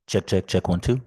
Check, check, check, 1, 2.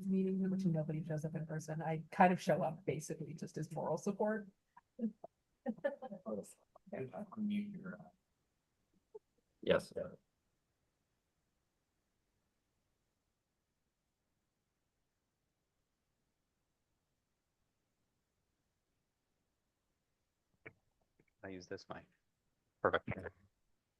meetings in which nobody shows up in person. I kind of show up basically just as moral support. Yes. I use this mic. Perfect.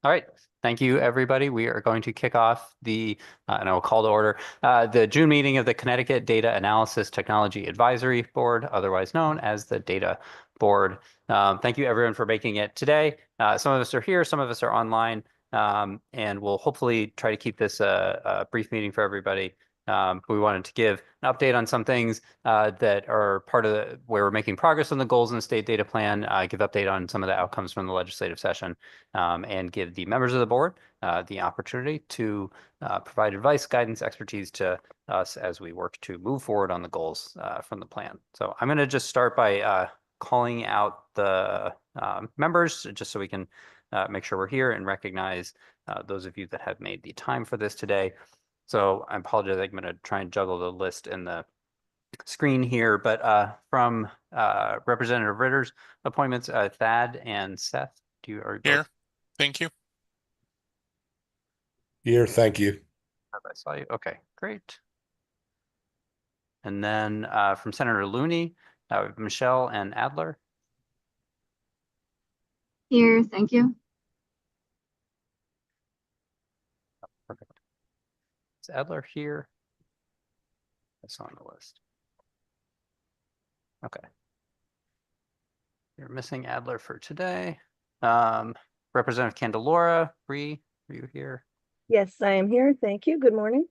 All right. Thank you, everybody. We are going to kick off the, and I will call to order, the June meeting of the Connecticut Data Analysis Technology Advisory Board, otherwise known as the Data Board. Thank you, everyone, for making it today. Some of us are here, some of us are online, and we'll hopefully try to keep this a brief meeting for everybody. We wanted to give an update on some things that are part of where we're making progress on the goals in the state data plan, give update on some of the outcomes from the legislative session, and give the members of the board the opportunity to provide advice, guidance, expertise to us as we work to move forward on the goals from the plan. So I'm going to just start by calling out the members just so we can make sure we're here and recognize those of you that have made the time for this today. So I apologize, I'm going to try and juggle the list in the screen here, but from Representative Ritter's appointments, Thad and Seth, are here? Thank you. Here, thank you. I saw you. Okay, great. And then from Senator Looney, Michelle and Adler. Here, thank you. Perfect. Is Adler here? That's on the list. Okay. You're missing Adler for today. Representative Candelora, Bree, are you here? Yes, I am here. Thank you. Good morning.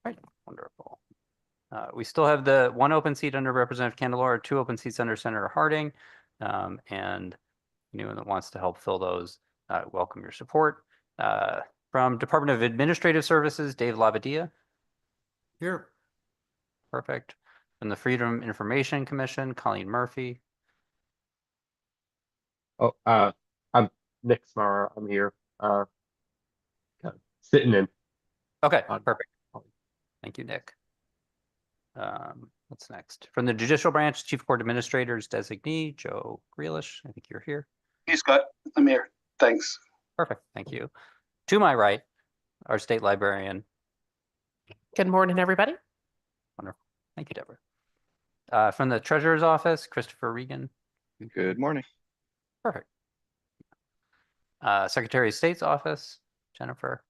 All right, wonderful. We still have the one open seat under Representative Candelora, 2 open seats under Senator Harding, and anyone that wants to help fill those, welcome your support. From Department of Administrative Services, Dave Lavadia. Here. Perfect. From the Freedom Information Commission, Colleen Murphy. Oh, I'm Nick Smara. I'm here, sitting in. Okay, perfect. Thank you, Nick. What's next? From the Judicial Branch, Chief Court Administrator's Designee, Joe Grealish. I think you're here. Hey, Scott. I'm here. Thanks. Perfect. Thank you. To my right, our State Librarian. Good morning, everybody. Wonderful. Thank you, Deborah. From the Treasurer's Office, Christopher Regan. Good morning. Perfect. Secretary of State's Office, Jennifer.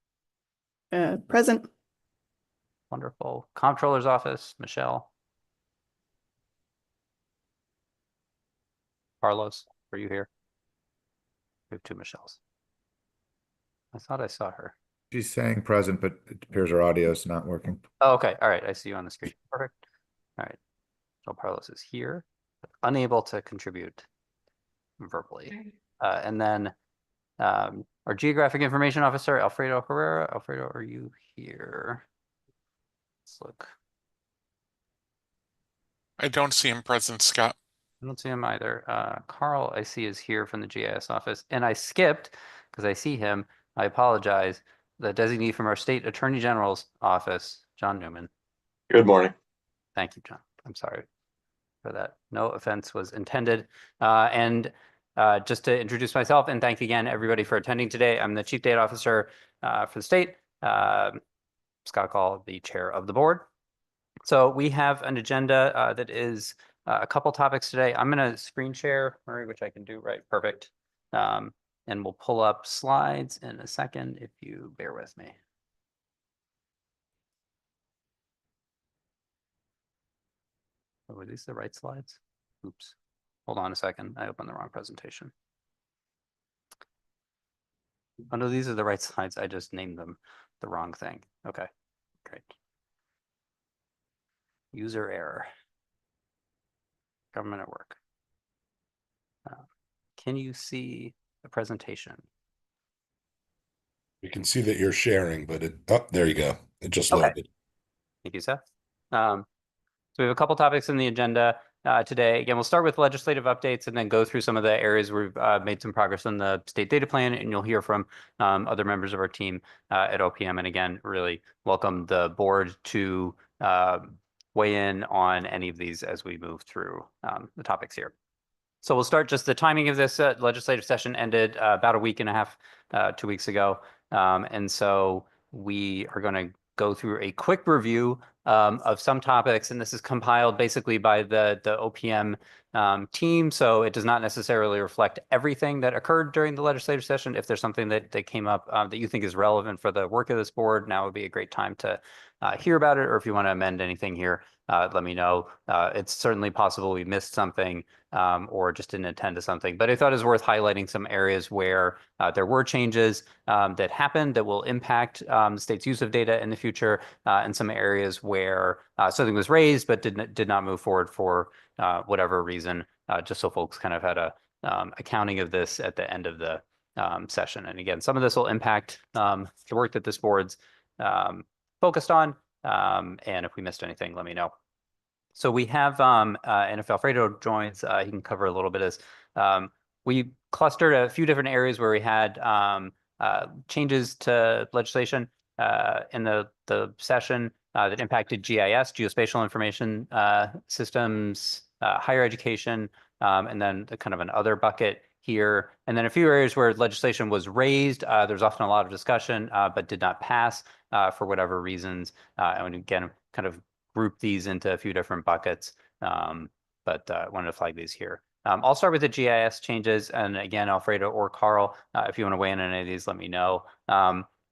Present. Wonderful. Comptroller's Office, Michelle. Carlos, are you here? We have 2 Michelles. I thought I saw her. She's saying present, but it appears her audio is not working. Oh, okay. All right. I see you on the screen. Perfect. All right. So Carlos is here, but unable to contribute verbally. And then our Geographic Information Officer, Alfredo Herrera. Alfredo, are you here? Let's look. I don't see him present, Scott. I don't see him either. Carl, I see, is here from the GIS office. And I skipped, because I see him, I apologize, the designee from our State Attorney General's office, John Newman. Good morning. Thank you, John. I'm sorry for that. No offense was intended. And just to introduce myself and thank again everybody for attending today. I'm the Chief Data Officer for the state. Scott Gall, the chair of the board. So we have an agenda that is a couple topics today. I'm going to screen share, Murray, which I can do, right? Perfect. And we'll pull up slides in a second if you bear with me. Oh, were these the right slides? Oops. Hold on a second. I opened the wrong presentation. Oh no, these are the right slides. I just named them the wrong thing. Okay, great. User error. Government at work. Can you see the presentation? You can see that you're sharing, but there you go. It just loaded. Thank you, Seth. So we have a couple topics in the agenda today. Again, we'll start with legislative updates and then go through some of the areas where we've made some progress on the state data plan, and you'll hear from other members of our team at OPM. And again, really welcome the board to weigh in on any of these as we move through the topics here. So we'll start just the timing of this legislative session ended about a week and a half, 2 weeks ago. And so we are going to go through a quick review of some topics, and this is compiled basically by the OPM team. So it does not necessarily reflect everything that occurred during the legislative session. If there's something that came up that you think is relevant for the work of this board, now would be a great time to hear about it. Or if you want to amend anything here, let me know. It's certainly possible we missed something or just didn't attend to something. But I thought it was worth highlighting some areas where there were changes that happened that will impact the state's use of data in the future, and some areas where something was raised but did not move forward for whatever reason, just so folks kind of had a accounting of this at the end of the session. And again, some of this will impact the work that this board's focused on. And if we missed anything, let me know. So we have, and if Alfredo joins, he can cover a little bit of this. We clustered a few different areas where we had changes to legislation in the session that impacted GIS, geospatial information systems, higher education, and then kind of an other bucket here. And then a few areas where legislation was raised. There's often a lot of discussion, but did not pass for whatever reasons. And again, kind of group these into a few different buckets, but wanted to flag these here. I'll start with the GIS changes. And again, Alfredo or Carl, if you want to weigh in on any of these, let me know.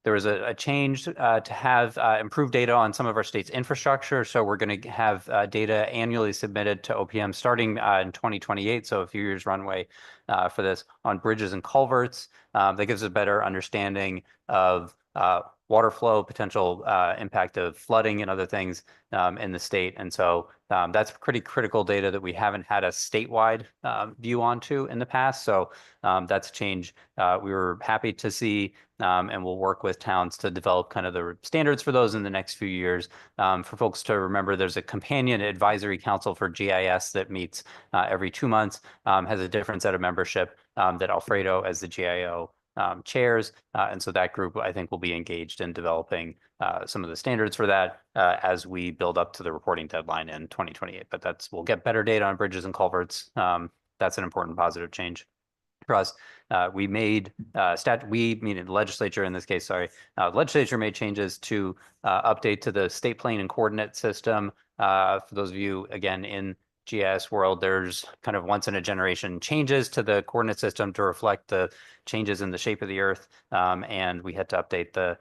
There was a change to have improved data on some of our state's infrastructure. So we're going to have data annually submitted to OPM starting in 2028. So a few years runway for this on bridges and culverts. That gives a better understanding of water flow, potential impact of flooding and other things in the state. And so that's pretty critical data that we haven't had a statewide view onto in the past. So that's a change we were happy to see, and we'll work with towns to develop kind of the standards for those in the next few years. For folks to remember, there's a companion advisory council for GIS that meets every 2 months, has a different set of membership that Alfredo as the GIO chairs. And so that group, I think, will be engaged in developing some of the standards for that as we build up to the reporting deadline in 2028. But we'll get better data on bridges and culverts. That's an important positive change for us. We made meaning the legislature in this case, sorry, legislature made changes to update to the state plane and coordinate system. For those of you, again, in GIS world, there's kind of once in a generation changes to the coordinate system to reflect the changes in the shape of the earth. And we had to update the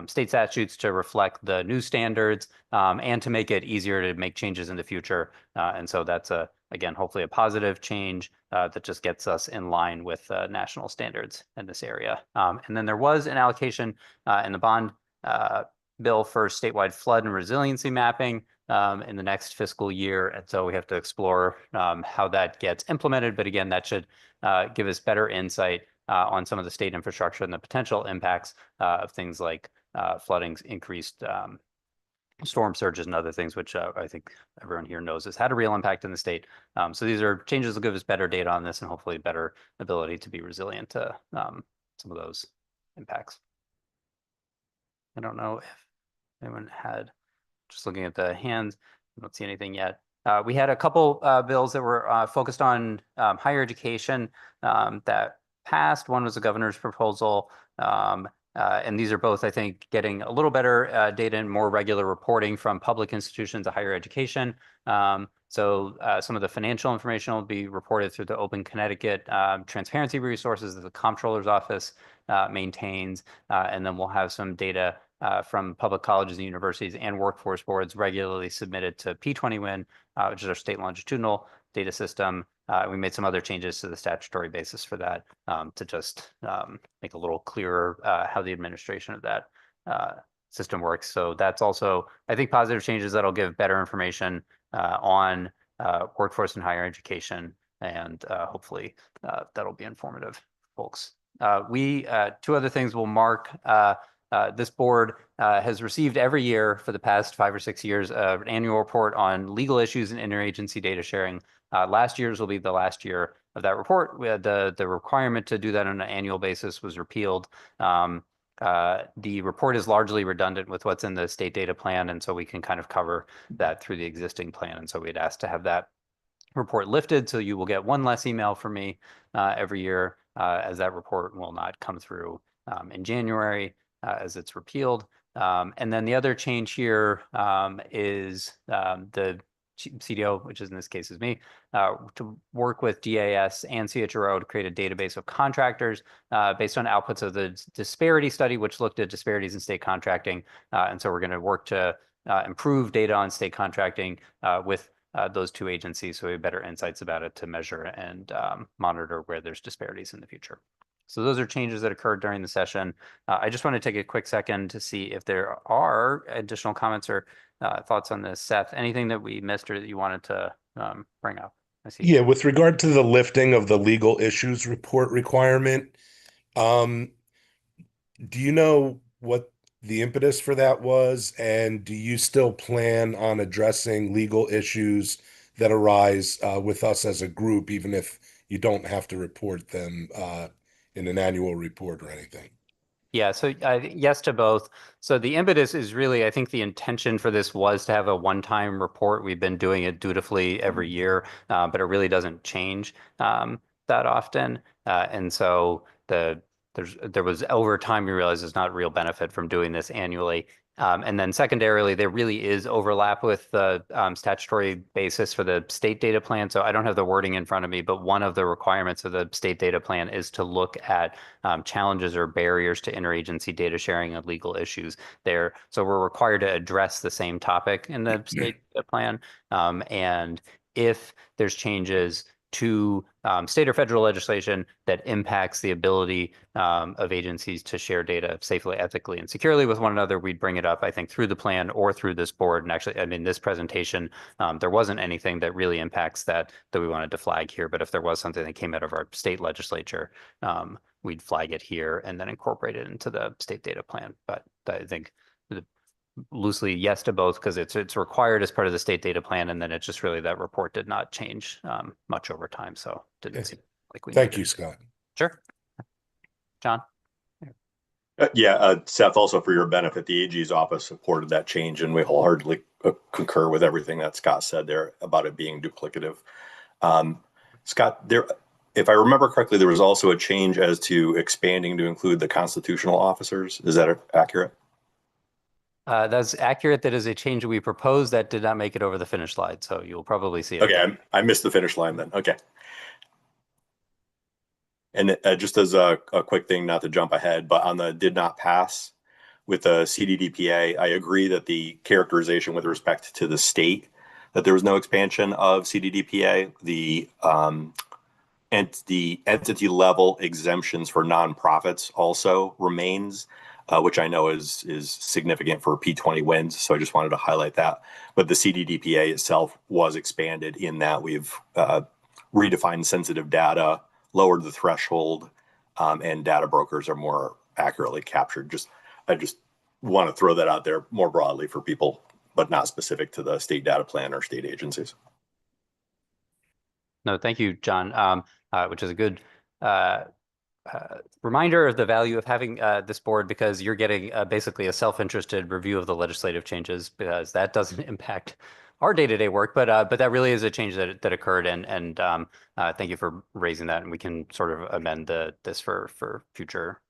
state statutes to reflect the new standards and to make it easier to make changes in the future. And so that's again, hopefully a positive change that just gets us in line with national standards in this area. And then there was an allocation in the bond bill for statewide flood and resiliency mapping in the next fiscal year. And so we have to explore how that gets implemented. But again, that should give us better insight on some of the state infrastructure and the potential impacts of things like flooding, increased storm surges and other things, which I think everyone here knows has had a real impact in the state. So these are changes that give us better data on this and hopefully better ability to be resilient to some of those impacts. I don't know if anyone had, just looking at the hands, I don't see anything yet. We had a couple bills that were focused on higher education that passed. One was the governor's proposal. And these are both, I think, getting a little better data and more regular reporting from public institutions to higher education. So some of the financial information will be reported through the Open Connecticut transparency resources that the Comptroller's Office maintains. And then we'll have some data from public colleges and universities and workforce boards regularly submitted to P20WIN, which is our state longitudinal data system. We made some other changes to the statutory basis for that to just make a little clearer how the administration of that system works. So that's also, I think, positive changes that'll give better information on workforce and higher education, and hopefully that'll be informative, folks. Two other things will mark this board has received every year for the past 5 or 6 years an annual report on legal issues and interagency data sharing. Last year's will be the last year of that report. We had the requirement to do that on an annual basis was repealed The report is largely redundant with what's in the state data plan, and so we can kind of cover that through the existing plan. And so we'd ask to have that report lifted, so you will get one less email from me every year, as that report will not come through in January as it's repealed. And then the other change here is the CDO, which is in this case is me, to work with DAS and CHRO to create a database of contractors based on outputs of the disparity study, which looked at disparities in state contracting. And so we're going to work to improve data on state contracting with those two agencies, so we have better insights about it to measure and monitor where there's disparities in the future. So those are changes that occurred during the session. I just want to take a quick second to see if there are additional comments or thoughts on this. Seth, anything that we missed or that you wanted to bring up? I see. Yeah, with regard to the lifting of the legal issues report requirement, do you know what the impetus for that was? And do you still plan on addressing legal issues that arise with us as a group, even if you don't have to report them in an annual report or anything? Yeah, so yes to both. So the impetus is really, I think the intention for this was to have a one-time report. We've been doing it dutifully every year, but it really doesn't change that often. And so there was over time, we realized there's not real benefit from doing this annually. And then secondarily, there really is overlap with the statutory basis for the state data plan. So I don't have the wording in front of me, but one of the requirements of the state data plan is to look at challenges or barriers to interagency data sharing and legal issues there. So we're required to address the same topic in the state data plan. And if there's changes to state or federal legislation that impacts the ability of agencies to share data safely, ethically, and securely with one another, we'd bring it up, I think, through the plan or through this board. And actually, I mean, this presentation, there wasn't anything that really impacts that we wanted to flag here. But if there was something that came out of our state legislature, we'd flag it here and then incorporate it into the state data plan. But I think loosely yes to both, because it's required as part of the state data plan, and then it's just really that report did not change much over time, so didn't seem like we Thank needed you, it. Scott. Sure. John? Seth, also for your benefit, the AG's office supported that change, and we wholeheartedly concur with everything that Scott said there about it being duplicative. Scott, if I remember correctly, there was also a change as to expanding to include the constitutional officers. Is that accurate? That's accurate. That is a change we proposed that did not make it over the finish line, so you'll probably see it. Okay, I missed the finish line then. Okay. And just as a quick thing, not to jump ahead, but on the did not pass with the CDDPA, I agree that the characterization with respect to the state, that there was no expansion of CDDPA, the entity level exemptions for nonprofits also remains, which I know is significant for P20 wins. So I just wanted to highlight that. But the CDDPA itself was expanded in that we've redefined sensitive data, lowered the threshold, and data brokers are more accurately captured. I just want to throw that out there more broadly for people, but not specific to the state data plan or state agencies. No, thank you, John, which is a good reminder of the value of having this board, because you're getting basically a self-interested review of the legislative changes, because that doesn't impact our day-to-day work, but that really is a change that occurred, and thank you for raising that, and we can sort of amend this for future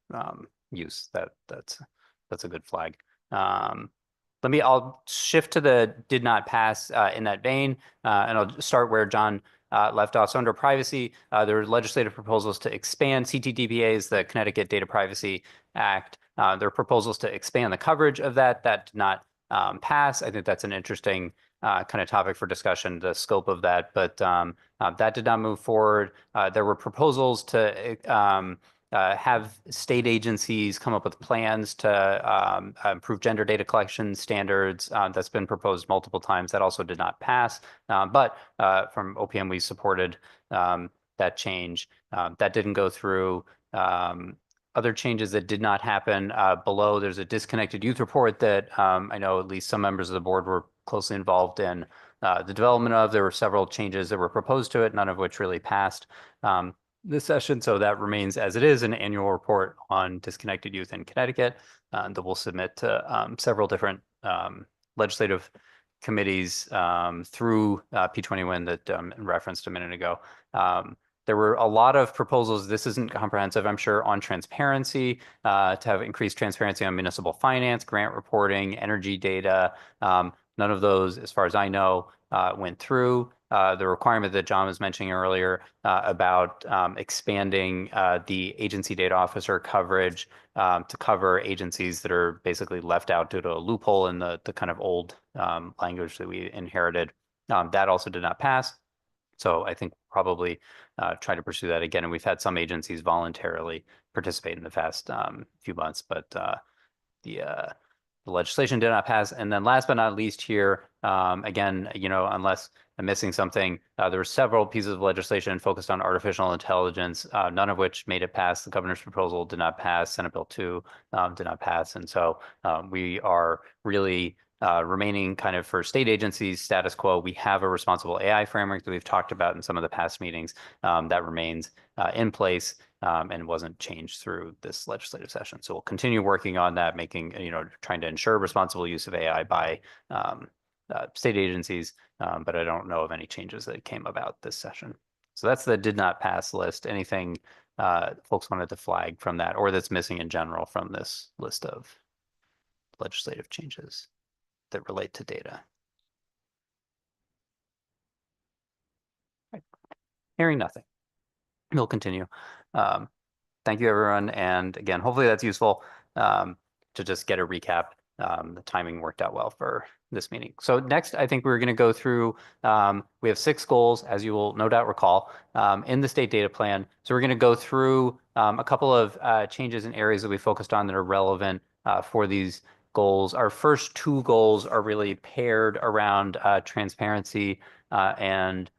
use. That's a good flag. I'll shift to the did not pass in that vein, and I'll start where John left off. So under privacy, there were legislative proposals to expand CTDPA's, the Connecticut Data Privacy Act. There are proposals to expand the coverage of that did not pass. I think that's an interesting kind of topic for discussion, the scope of that, but that did not move forward. There were proposals to have state agencies come up with plans to improve gender data collection standards. That's been proposed multiple times. That also did not pass. But from OPM, we supported that change. That didn't go through. Other changes that did not happen below, there's a disconnected youth report that I know at least some members of the board were closely involved in the development of. There were several changes that were proposed to it, none of which really passed. this session. So that remains as it is, an annual report on disconnected youth in Connecticut that we'll submit to several different legislative committees through P21 that referenced a minute ago. There were a lot of proposals. This isn't comprehensive, I'm sure, on transparency, to have increased transparency on municipal finance, grant reporting, energy data. None of those, as far as I know, went through. The requirement that John was mentioning earlier about expanding the agency data officer coverage to cover agencies that are basically left out due to a loophole in the kind of old language that we inherited. That also did not pass. So I think probably try to pursue that again. And we've had some agencies voluntarily participate in the past few months, but the legislation did not pass. And then last but not least here, again, unless I'm missing something, there were several pieces of legislation focused on artificial intelligence, none of which made it past. The governor's proposal did not pass. Senate Bill 2 did not pass. And so we are really remaining kind of for state agencies status quo. We have a responsible AI framework that we've talked about in some of the past meetings that remains in place and wasn't changed through this legislative session. So we'll continue working on that, trying to ensure responsible use of AI by state agencies, but I don't know of any changes that came about this session. So that's the did not pass list. Anything folks wanted to flag from that or that's missing in general from this list of legislative changes that relate to data? Right. Hearing nothing, we'll continue. Thank you, everyone. And again, hopefully that's useful to just get a recap. The timing worked out well for this meeting. So next, I think we're going to go through, we have 6 goals, as you will no doubt recall, in the state data plan. So we're going to go through a couple of changes in areas that we focused on that are relevant for these goals. Our first 2 goals are really paired around transparency and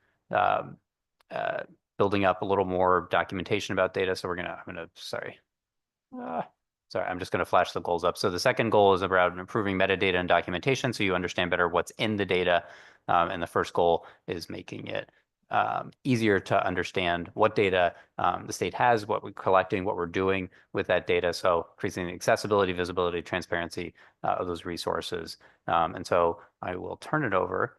building up a little more documentation about data. So I'm just going to flash the goals up. So the second goal is about improving metadata and documentation so you understand better what's in the data. And the first goal is making it easier to understand what data the state has, what we're collecting, what we're doing with that data. So increasing the accessibility, visibility, transparency of those resources. And so I will turn it over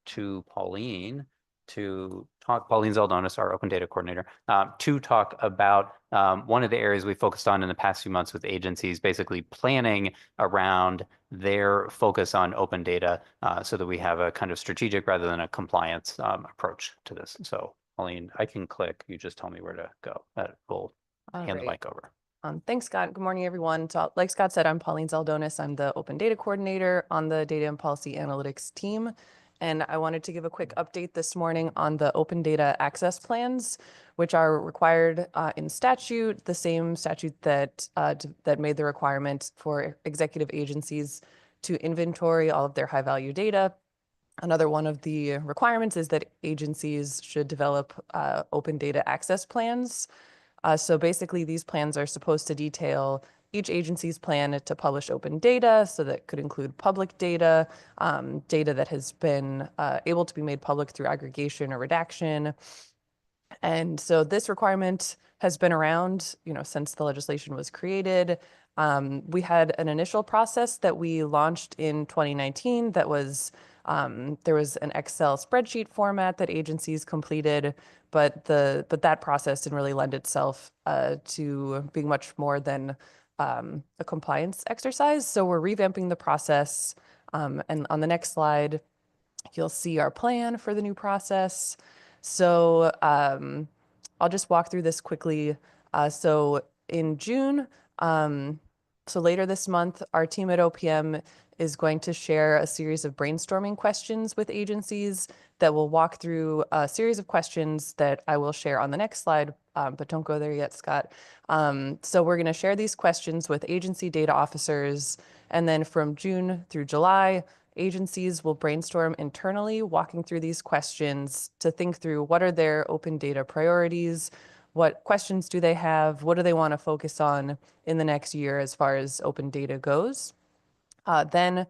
to Pauline to talk, Pauline Zaldonis, our open data coordinator, to talk about one of the areas we focused on in the past few months with agencies, basically planning around their focus on open data so that we have a kind of strategic rather than a compliance approach to this. So Pauline, I can click, you just tell me where to go. We'll hand the mic over. Thanks, Scott. Good morning, everyone. So like Scott said, I'm Pauline Zaldonis. I'm the open data coordinator on the data and policy analytics team. And I wanted to give a quick update this morning on the open data access plans, which are required in statute, the same statute that made the requirement for executive agencies to inventory all of their high value data. Another one of the requirements is that agencies should develop open data access plans. So basically, these plans are supposed to detail each agency's plan to publish open data. So that could include public data, data that has been able to be made public through aggregation or redaction. And so this requirement has been around, since the legislation was created. We had an initial process that we launched in 2019 that was there was an Excel spreadsheet format that agencies completed, but that process didn't really lend itself to being much more than a compliance exercise. So we're revamping the process. And on the next slide, you'll see our plan for the new process. So I'll just walk through this quickly. So in June, so later this month, our team at OPM is going to share a series of brainstorming questions with agencies that will walk through a series of questions that I will share on the next slide, but don't go there yet, Scott. So we're going to share these questions with agency data officers, and then from June through July, agencies will brainstorm internally, walking through these questions to think through what are their open data priorities, what questions do they have, what do they want to focus on in the next year as far as open data goes. Then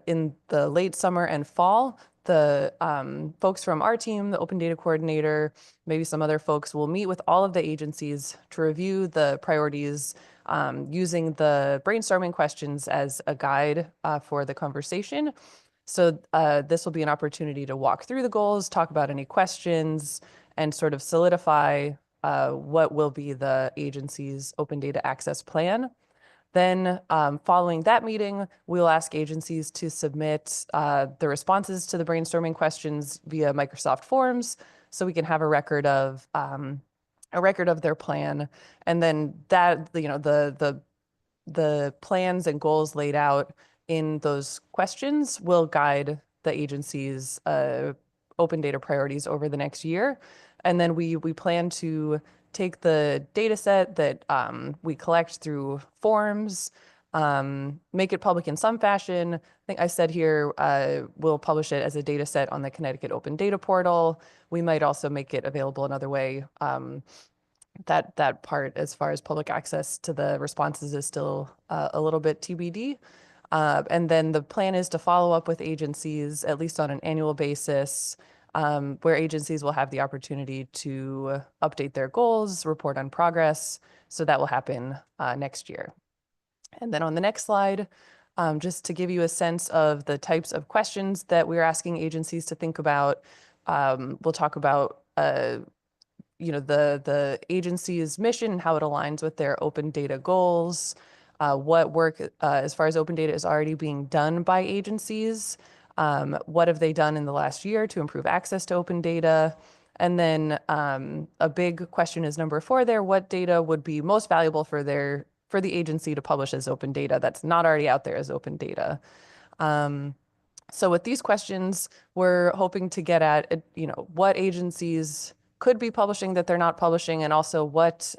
in the late summer and fall, the folks from our team, the open data coordinator, maybe some other folks will meet with all of the agencies to review the priorities using the brainstorming questions as a guide for the conversation. So this will be an opportunity to walk through the goals, talk about any questions, and sort of solidify what will be the agency's open data access plan. Then following that meeting, we'll ask agencies to submit the responses to the brainstorming questions via Microsoft Forms, so we can have a record of their plan. And then that, you know, the plans and goals laid out in those questions will guide the agency's open data priorities over the next year. And then we plan to take the data set that we collect through forms, make it public in some fashion. I think I said here, we'll publish it as a data set on the Connecticut Open Data Portal. We might also make it available another way. That part, as far as public access to the responses, is still a little bit TBD. And then the plan is to follow up with agencies, at least on an annual basis, where agencies will have the opportunity to update their goals, report on progress. So that will happen next year. And then on the next slide, just to give you a sense of the types of questions that we're asking agencies to think about, we'll talk about you know, the agency's mission and how it aligns with their open data goals, what work as far as open data is already being done by agencies, what have they done in the last year to improve access to open data, and then a big question is number 4 there, what data would be most valuable for the agency to publish as open data that's not already out there as open data. So with these questions, we're hoping to get at, you know, what agencies could be publishing that they're not publishing, and also what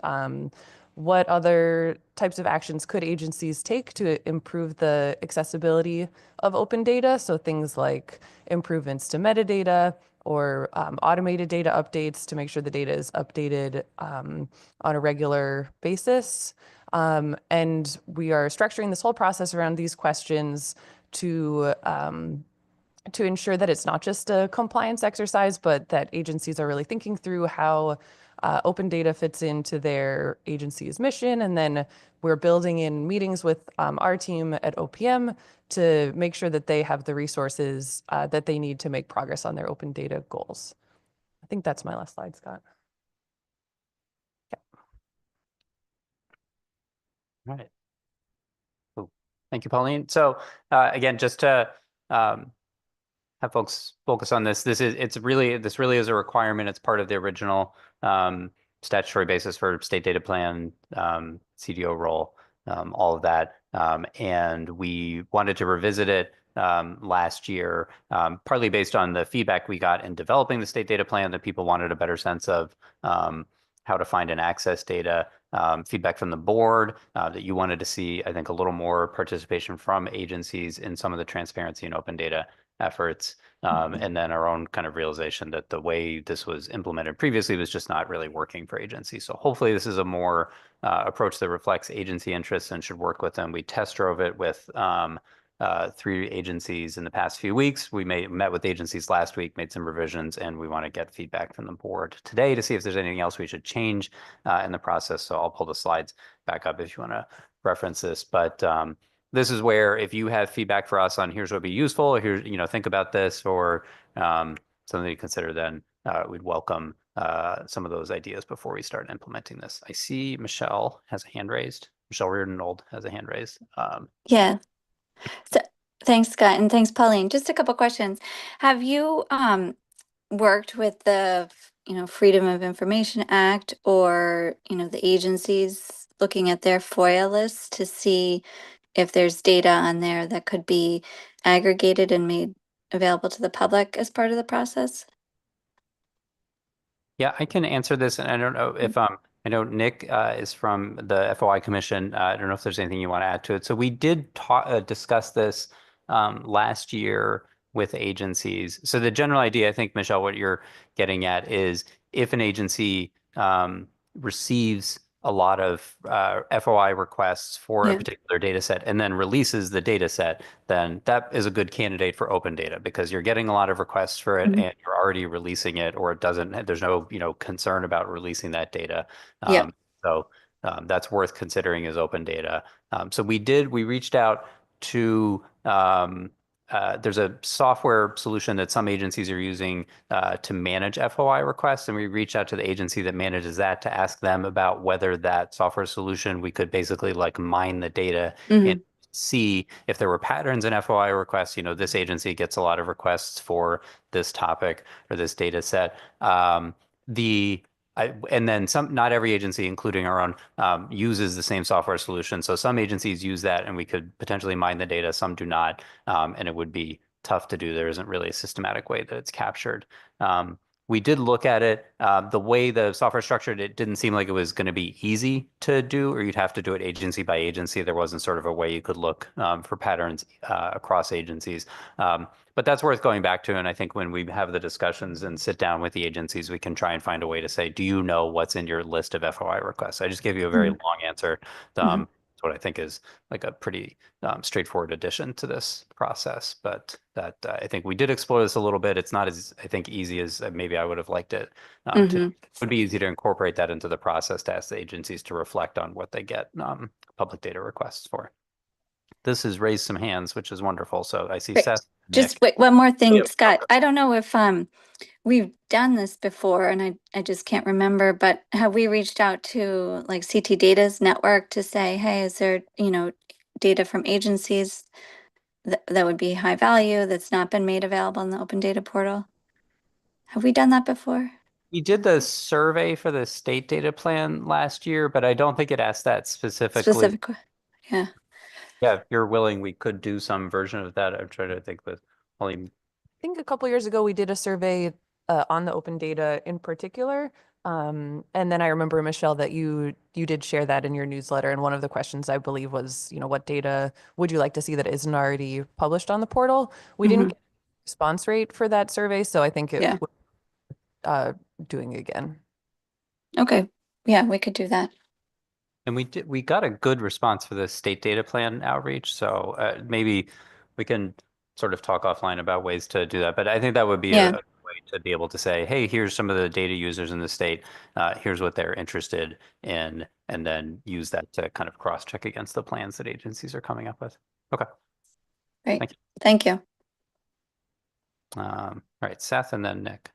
other types of actions could agencies take to improve the accessibility of open data. So things like improvements to metadata or automated data updates to make sure the data is updated on a regular basis. And we are structuring this whole process around these questions to ensure that it's not just a compliance exercise, but that agencies are really thinking through how open data fits into their agency's mission. And then we're building in meetings with our team at OPM to make sure that they have the resources that they need to make progress on their open data goals. I think that's my last slide, Scott. All right. Cool. Thank you, Pauline. So again, just to have folks focus on this. This really is a requirement. It's part of the original statutory basis for state data plan, CDO role, all of that. And we wanted to revisit it last year, partly based on the feedback we got in developing the state data plan, that people wanted a better sense of how to find and access data. Feedback from the board that you wanted to see, I think, a little more participation from agencies in some of the transparency and open data efforts, and then our own kind of realization that the way this was implemented previously was just not really working for agencies. So hopefully this is a more approach that reflects agency interests and should work with them. We test drove it with 3 agencies in the past few weeks. We met with agencies last week, made some revisions, and we want to get feedback from the board today to see if there's anything else we should change in the process. So I'll pull the slides back up if you want to reference this. But this is where, if you have feedback for us on here's what would be useful, or here's, you know, think about this, or something to consider, then we'd welcome some of those ideas before we start implementing this. I see Michelle has a hand raised. Michelle Reardon-Old has a hand raised. Yeah. So, thanks, Scott, and thanks, Pauline. Just a couple questions. Have you worked with the, Freedom of Information Act, or, the agencies looking at their FOIA lists to see if there's data on there that could be aggregated and made available to the public as part of the process? Yeah, I can answer this, and I don't know if I know Nick is from the FOI Commission. I don't know if there's anything you want to add to it. So we did discuss this last year with agencies. So the general idea, I think, Michelle, what you're getting at is if an agency receives a lot of FOI requests for a Yeah. particular data set and then releases the data set, then that is a good candidate for open data because you're getting a lot of requests for it Mhm. and you're already releasing it, or it doesn't, there's no, concern about releasing that data. Yeah. So that's worth considering as open data. So we reached out to there's a software solution that some agencies are using to manage FOI requests, and we reached out to the agency that manages that to ask them about whether that software solution, we could basically like mine the data Mhm. and see if there were patterns in FOI requests. This agency gets a lot of requests for this topic or this data set. And then not every agency, including our own, uses the same software solution. So some agencies use that and we could potentially mine the data, some do not. And it would be tough to do. There isn't really a systematic way that it's captured. We did look at it. The way the software structured, it didn't seem like it was going to be easy to do, or you'd have to do it agency by agency. There wasn't sort of a way you could look for patterns across agencies. But that's worth going back to. And I think when we have the discussions and sit down with the agencies, we can try and find a way to say, do you know what's in your list of FOI requests? I just gave you a very long answer. That's what I think is like a pretty straightforward addition to this process. But that I think we did explore this a little bit. It's not as, I think, easy as maybe I would have liked it to. It would be easy to incorporate that into the process to ask the agencies to reflect on what they get public data requests for. This has raised some hands, which is wonderful. So I see Great. Seth. Just wait, one more thing, Scott. I don't know if we've done this before and I just can't remember, but have we reached out to like CT Data's network to say, hey, is there, data from agencies that would be high value that's not been made available in the open data portal? Have we done that before? We did the survey for the state data plan last year, but I don't think it asked that specifically. Yeah. Yeah, if you're willing, we could do some version of that. I'm trying to think with only. I think a couple years ago we did a survey on the open data in particular. And then I remember, Michelle, that you did share that in your newsletter. And one of the questions I believe was, what data would you like to see that isn't already published on the portal? We didn't get a response rate for that survey, so I think it would doing it again. Okay. Yeah, we could do that. And we got a good response for the state data plan outreach. So maybe we can sort of talk offline about ways to do that. But I think that would be a way to be able to say, hey, here's some of the data users in the state. Here's what they're interested in, and then use that to kind of cross-check against the plans that agencies are coming up with. Okay. Great. Thank you. All right, Seth and then Nick.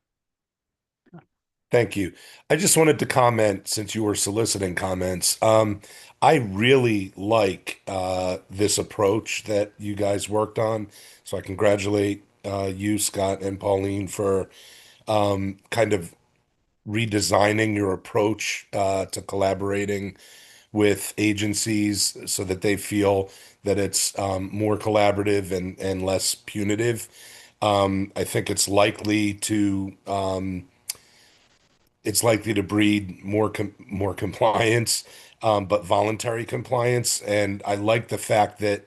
Thank you. I just wanted to comment since you were soliciting comments. I really like this approach that you guys worked on. So I congratulate you, Scott, and Pauline for kind of redesigning your approach to collaborating with agencies so that they feel that it's more collaborative and less punitive. I think it's likely to breed more compliance, but voluntary compliance. And I like the fact that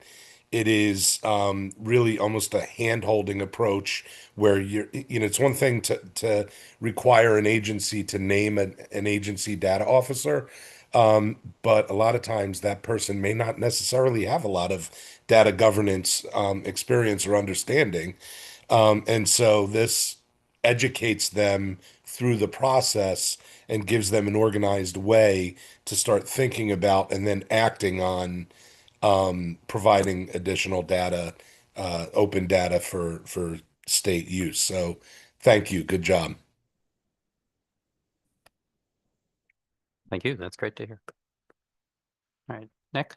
it is really almost a hand-holding approach where it's one thing to require an agency to name an agency data officer, but a lot of times that person may not necessarily have a lot of data governance experience or understanding. And so this educates them through the process and gives them an organized way to start thinking about and then acting on providing additional data, open data for state use. So thank you. Good job. Thank you. That's great to hear. All right, Nick.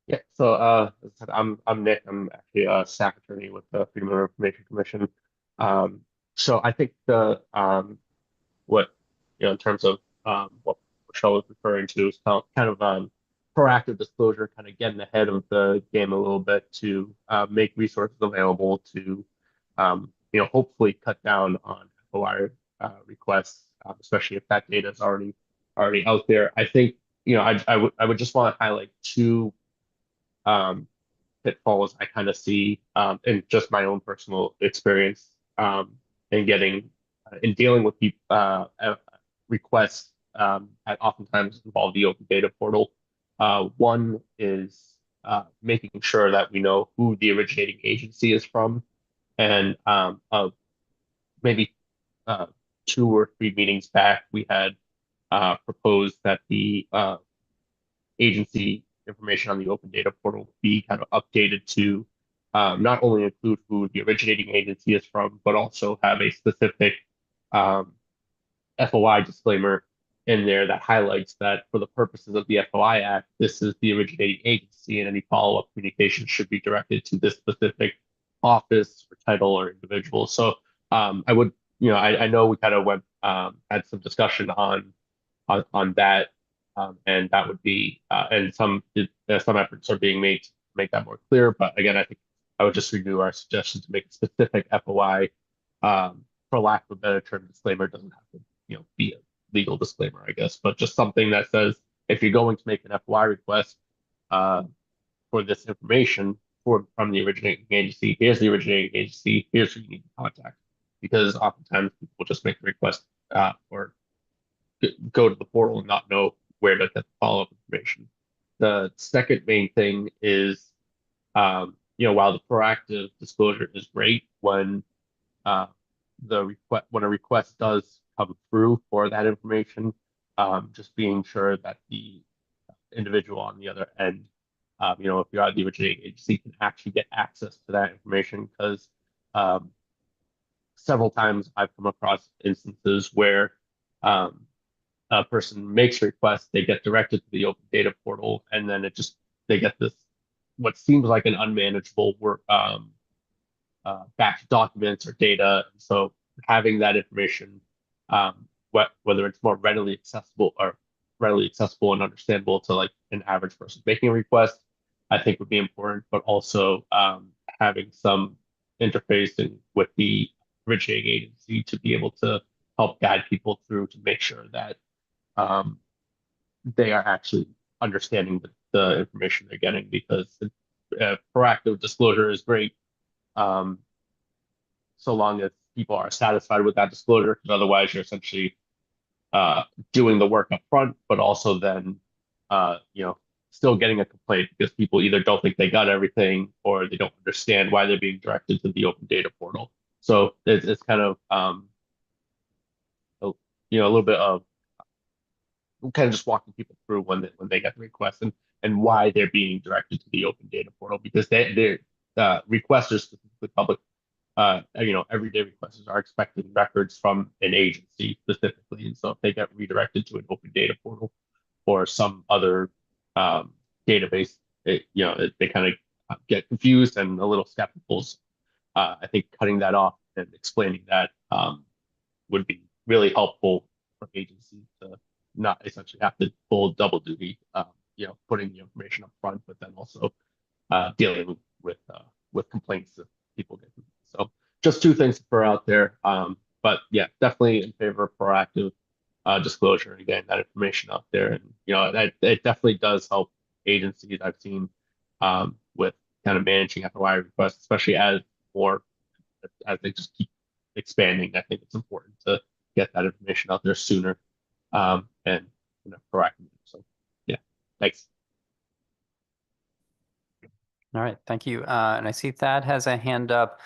Yeah, so as I said, I'm Nick. I'm actually a staff attorney with the Freedom of Information Commission. So I think what in terms of what Michelle was referring to is kind of proactive disclosure, kind of getting ahead of the game a little bit to make resources available to hopefully cut down on FOI requests, especially if that data is already out there. I think I would just want to highlight two pitfalls I kind of see in just my own personal experience in dealing with requests that oftentimes involve the open data portal. One is making sure that we know who the originating agency is from, and maybe 2 or 3 meetings back, we had proposed that the agency information on the open data portal be kind of updated to not only include who the originating agency is from, but also have a specific FOI disclaimer in there that highlights that for the purposes of the FOI Act, this is the originating agency, and any follow-up communication should be directed to this specific office or title or individual. So I would, I know we kind of went had some discussion on that, and that would be and some efforts are being made to make that more clear. But again, I think I would just renew our suggestion to make a specific FOI. For lack of a better term, disclaimer doesn't have to be a legal disclaimer, I guess, but just something that says if you're going to make an FOI request for this information from the originating agency, here's the originating agency, here's who you need to contact, because oftentimes people just make the request or go to the portal and not know where to get the follow-up information. The second main thing is, while the proactive disclosure is great when a request does come through for that information, just being sure that the individual on the other end, if you're at the originating agency, can actually get access to that information, because several times I've come across instances where a person makes a request, they get directed to the open data portal, and then they get this what seems like an unmanageable work batch of documents or data. So having that information, whether it's more readily accessible and understandable to like an average person making a request, I think would be important, but also having some interfacing with the originating agency to be able to help guide people through to make sure that they are actually understanding the information they're getting, because proactive disclosure is great so long as people are satisfied with that disclosure, because otherwise you're essentially doing the work up front, but also then still getting a complaint because people either don't think they got everything or they don't understand why they're being directed to the open data portal. So it's kind of a little bit of kind of just walking people through when they get the request and why they're being directed to the open data portal, because they're requesters, specifically public everyday requesters, are expecting records from an agency specifically, and so if they get redirected to an open data portal or some other database, they kind of get confused and a little skeptical. So, I think cutting that off and explaining that would be really helpful for agencies to not essentially have to pull double duty, putting the information up front, but then also dealing with complaints that people get. So just 2 things to throw out there. But yeah, definitely in favor of proactive disclosure and getting that information out there. And it definitely does help agencies I've seen with kind of managing FOI requests, especially as they just keep expanding. I think it's important to get that information out there sooner and proactively. So yeah, thanks. All right, thank you. And I see Thad has a hand up.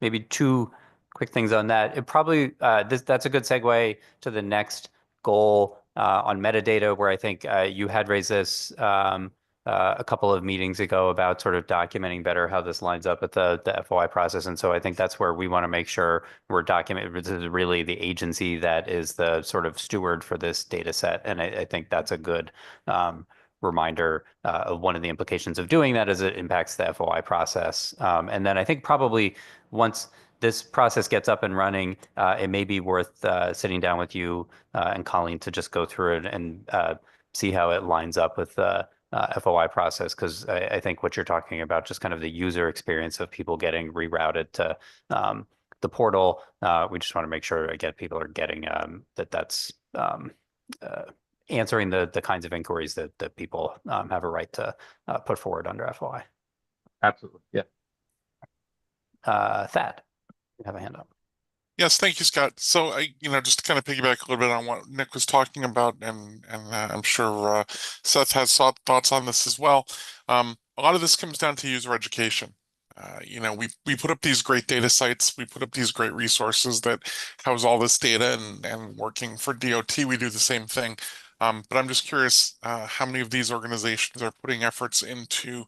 Maybe 2 quick things on that. It probably that's a good segue to the next goal on metadata, where I think you had raised this a couple of meetings ago about sort of documenting better how this lines up with the FOI process. And so I think that's where we want to make sure we're documenting. This is really the agency that is the sort of steward for this data set. And I think that's a good reminder of one of the implications of doing that, is it impacts the FOI process. And then I think probably once this process gets up and running, it may be worth sitting down with you and Colleen to just go through it and see how it lines up with the FOI process, because I think what you're talking about, just kind of the user experience of people getting rerouted to the portal, we just want to make sure, again, people are getting that's answering the kinds of inquiries that people have a right to put forward under FOI. Absolutely, yeah. Thad, you have a hand up. Yes, thank you, Scott. So just to kind of piggyback a little bit on what Nick was talking about, and I'm sure Seth has thoughts on this as well. A lot of this comes down to user education. We put up these great data sites, we put up these great resources that house all this data, and working for DOT, we do the same thing. But I'm just curious how many of these organizations are putting efforts into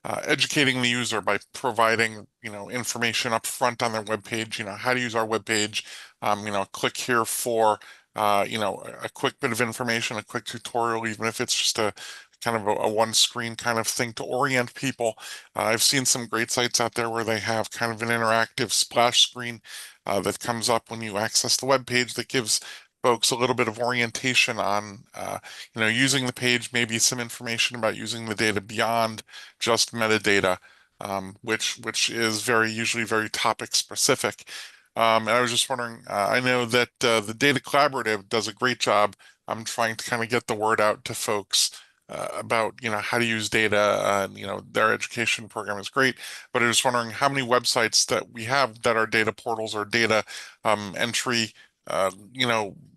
educating the user by providing, information up front on their webpage, how to use our webpage, click here for, a quick bit of information, a quick tutorial, even if it's just a kind of a one screen kind of thing to orient people. I've seen some great sites out there where they have kind of an interactive splash screen that comes up when you access the web page that gives folks a little bit of orientation on using the page, maybe some information about using the data beyond just metadata, which is usually very topic specific. And I was just wondering, I know that the Data Collaborative does a great job. I'm trying to kind of get the word out to folks about how to use data. Their education program is great, but I was wondering how many websites that we have that are data portals or data entry,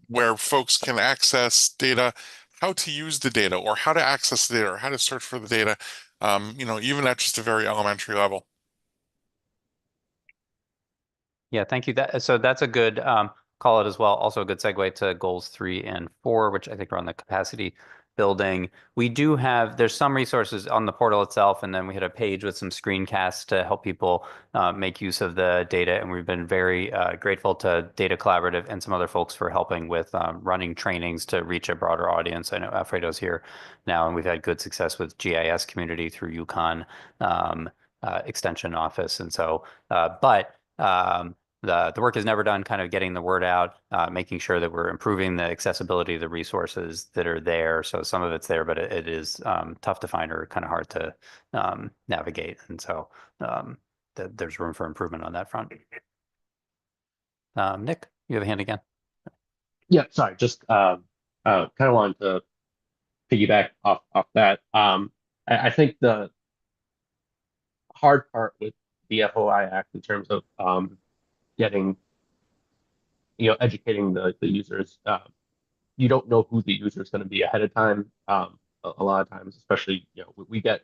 where folks can access data, how to use the data, or how to access the data, or how to search for the data, even at just a very elementary level. Yeah, thank you. So that's a good call it as well. Also a good segue to goals 3 and 4, which I think are on the capacity building. We do have, there's some resources on the portal itself, and then we had a page with some screencasts to help people make use of the data. And we've been very grateful to Data Collaborative and some other folks for helping with running trainings to reach a broader audience. I know Alfredo's here now, and we've had good success with GIS community through Yukon Extension Office. And so, the work is never done kind of getting the word out, making sure that we're improving the accessibility of the resources that are there. So some of it's there, but it is tough to find or kind of hard to navigate. And so there's room for improvement on that front. Nick, you have a hand again. Yeah, sorry, just kind of wanted to piggyback off that. I think the hard part with the FOI Act in terms of getting, educating the users. You don't know who the user is going to be ahead of time. A lot of times, especially, we get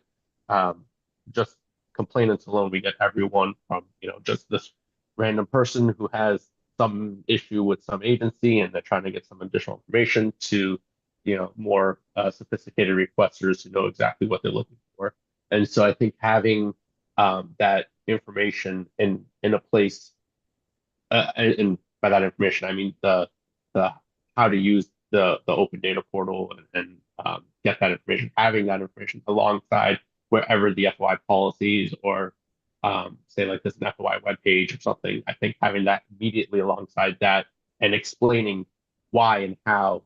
just complainants alone. We get everyone from, just this random person who has some issue with some agency and they're trying to get some additional information to, more sophisticated requesters who know exactly what they're looking for. And so I think having that information in a place, and by that information, I mean the how to use the open data portal and get that information, having that information alongside wherever the FOI policies or say like this an FOI webpage or something. I think having that immediately alongside that and explaining why and how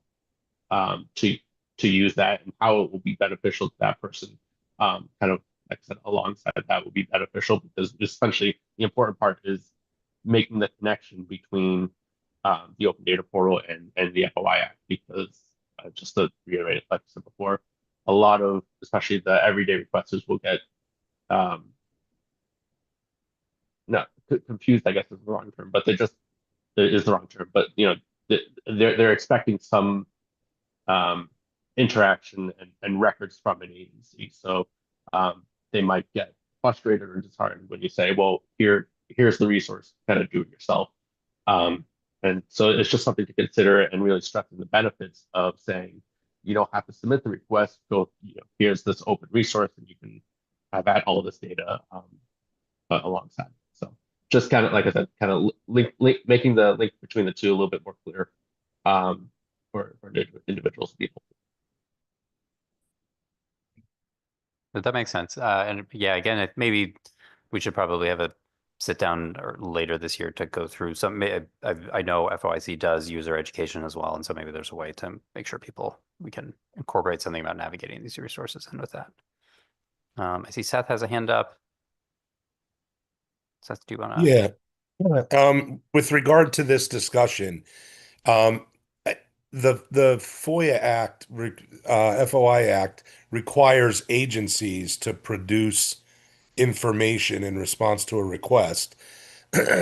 to use that and how it will be beneficial to that person, kind of like I said, alongside that will be beneficial, because essentially the important part is making the connection between the open data portal and the FOI Act, because just to reiterate, like I said before, a lot of, especially the everyday requesters will get not confused, I guess is the wrong term, but it is the wrong term, but they're expecting some interaction and records from an agency. So they might get frustrated or disheartened when you say, well, here's the resource, kind of do it yourself. And so it's just something to consider, and really stressing the benefits of saying, you don't have to submit the request, go, here's this open resource and you can have all of this data alongside. So just kind of, like I said, kind of making the link between the two a little bit more clear for individuals and people. That makes sense. And yeah, again, maybe we should probably have a sit down or later this year to go through some. I know FOIC does user education as well, and so maybe there's a way to make sure we can incorporate something about navigating these resources in with that. I see Seth has a hand up. Seth, do you want to? Yeah. With regard to this discussion, the FOIA Act, FOI Act requires agencies to produce information in response to a request.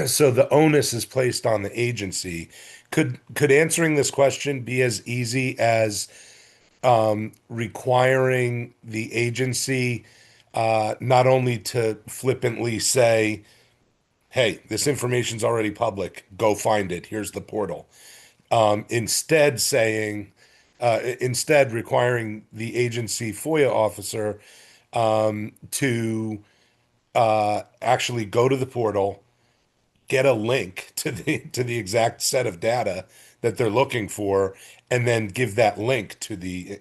so the onus is placed on the agency. Could answering this question be as easy as requiring the agency not only to flippantly say, hey, this information's already public, go find it, here's the portal. Instead saying, instead requiring the agency FOIA officer to actually go to the portal, get a link to the exact set of data that they're looking for, and then give that link to the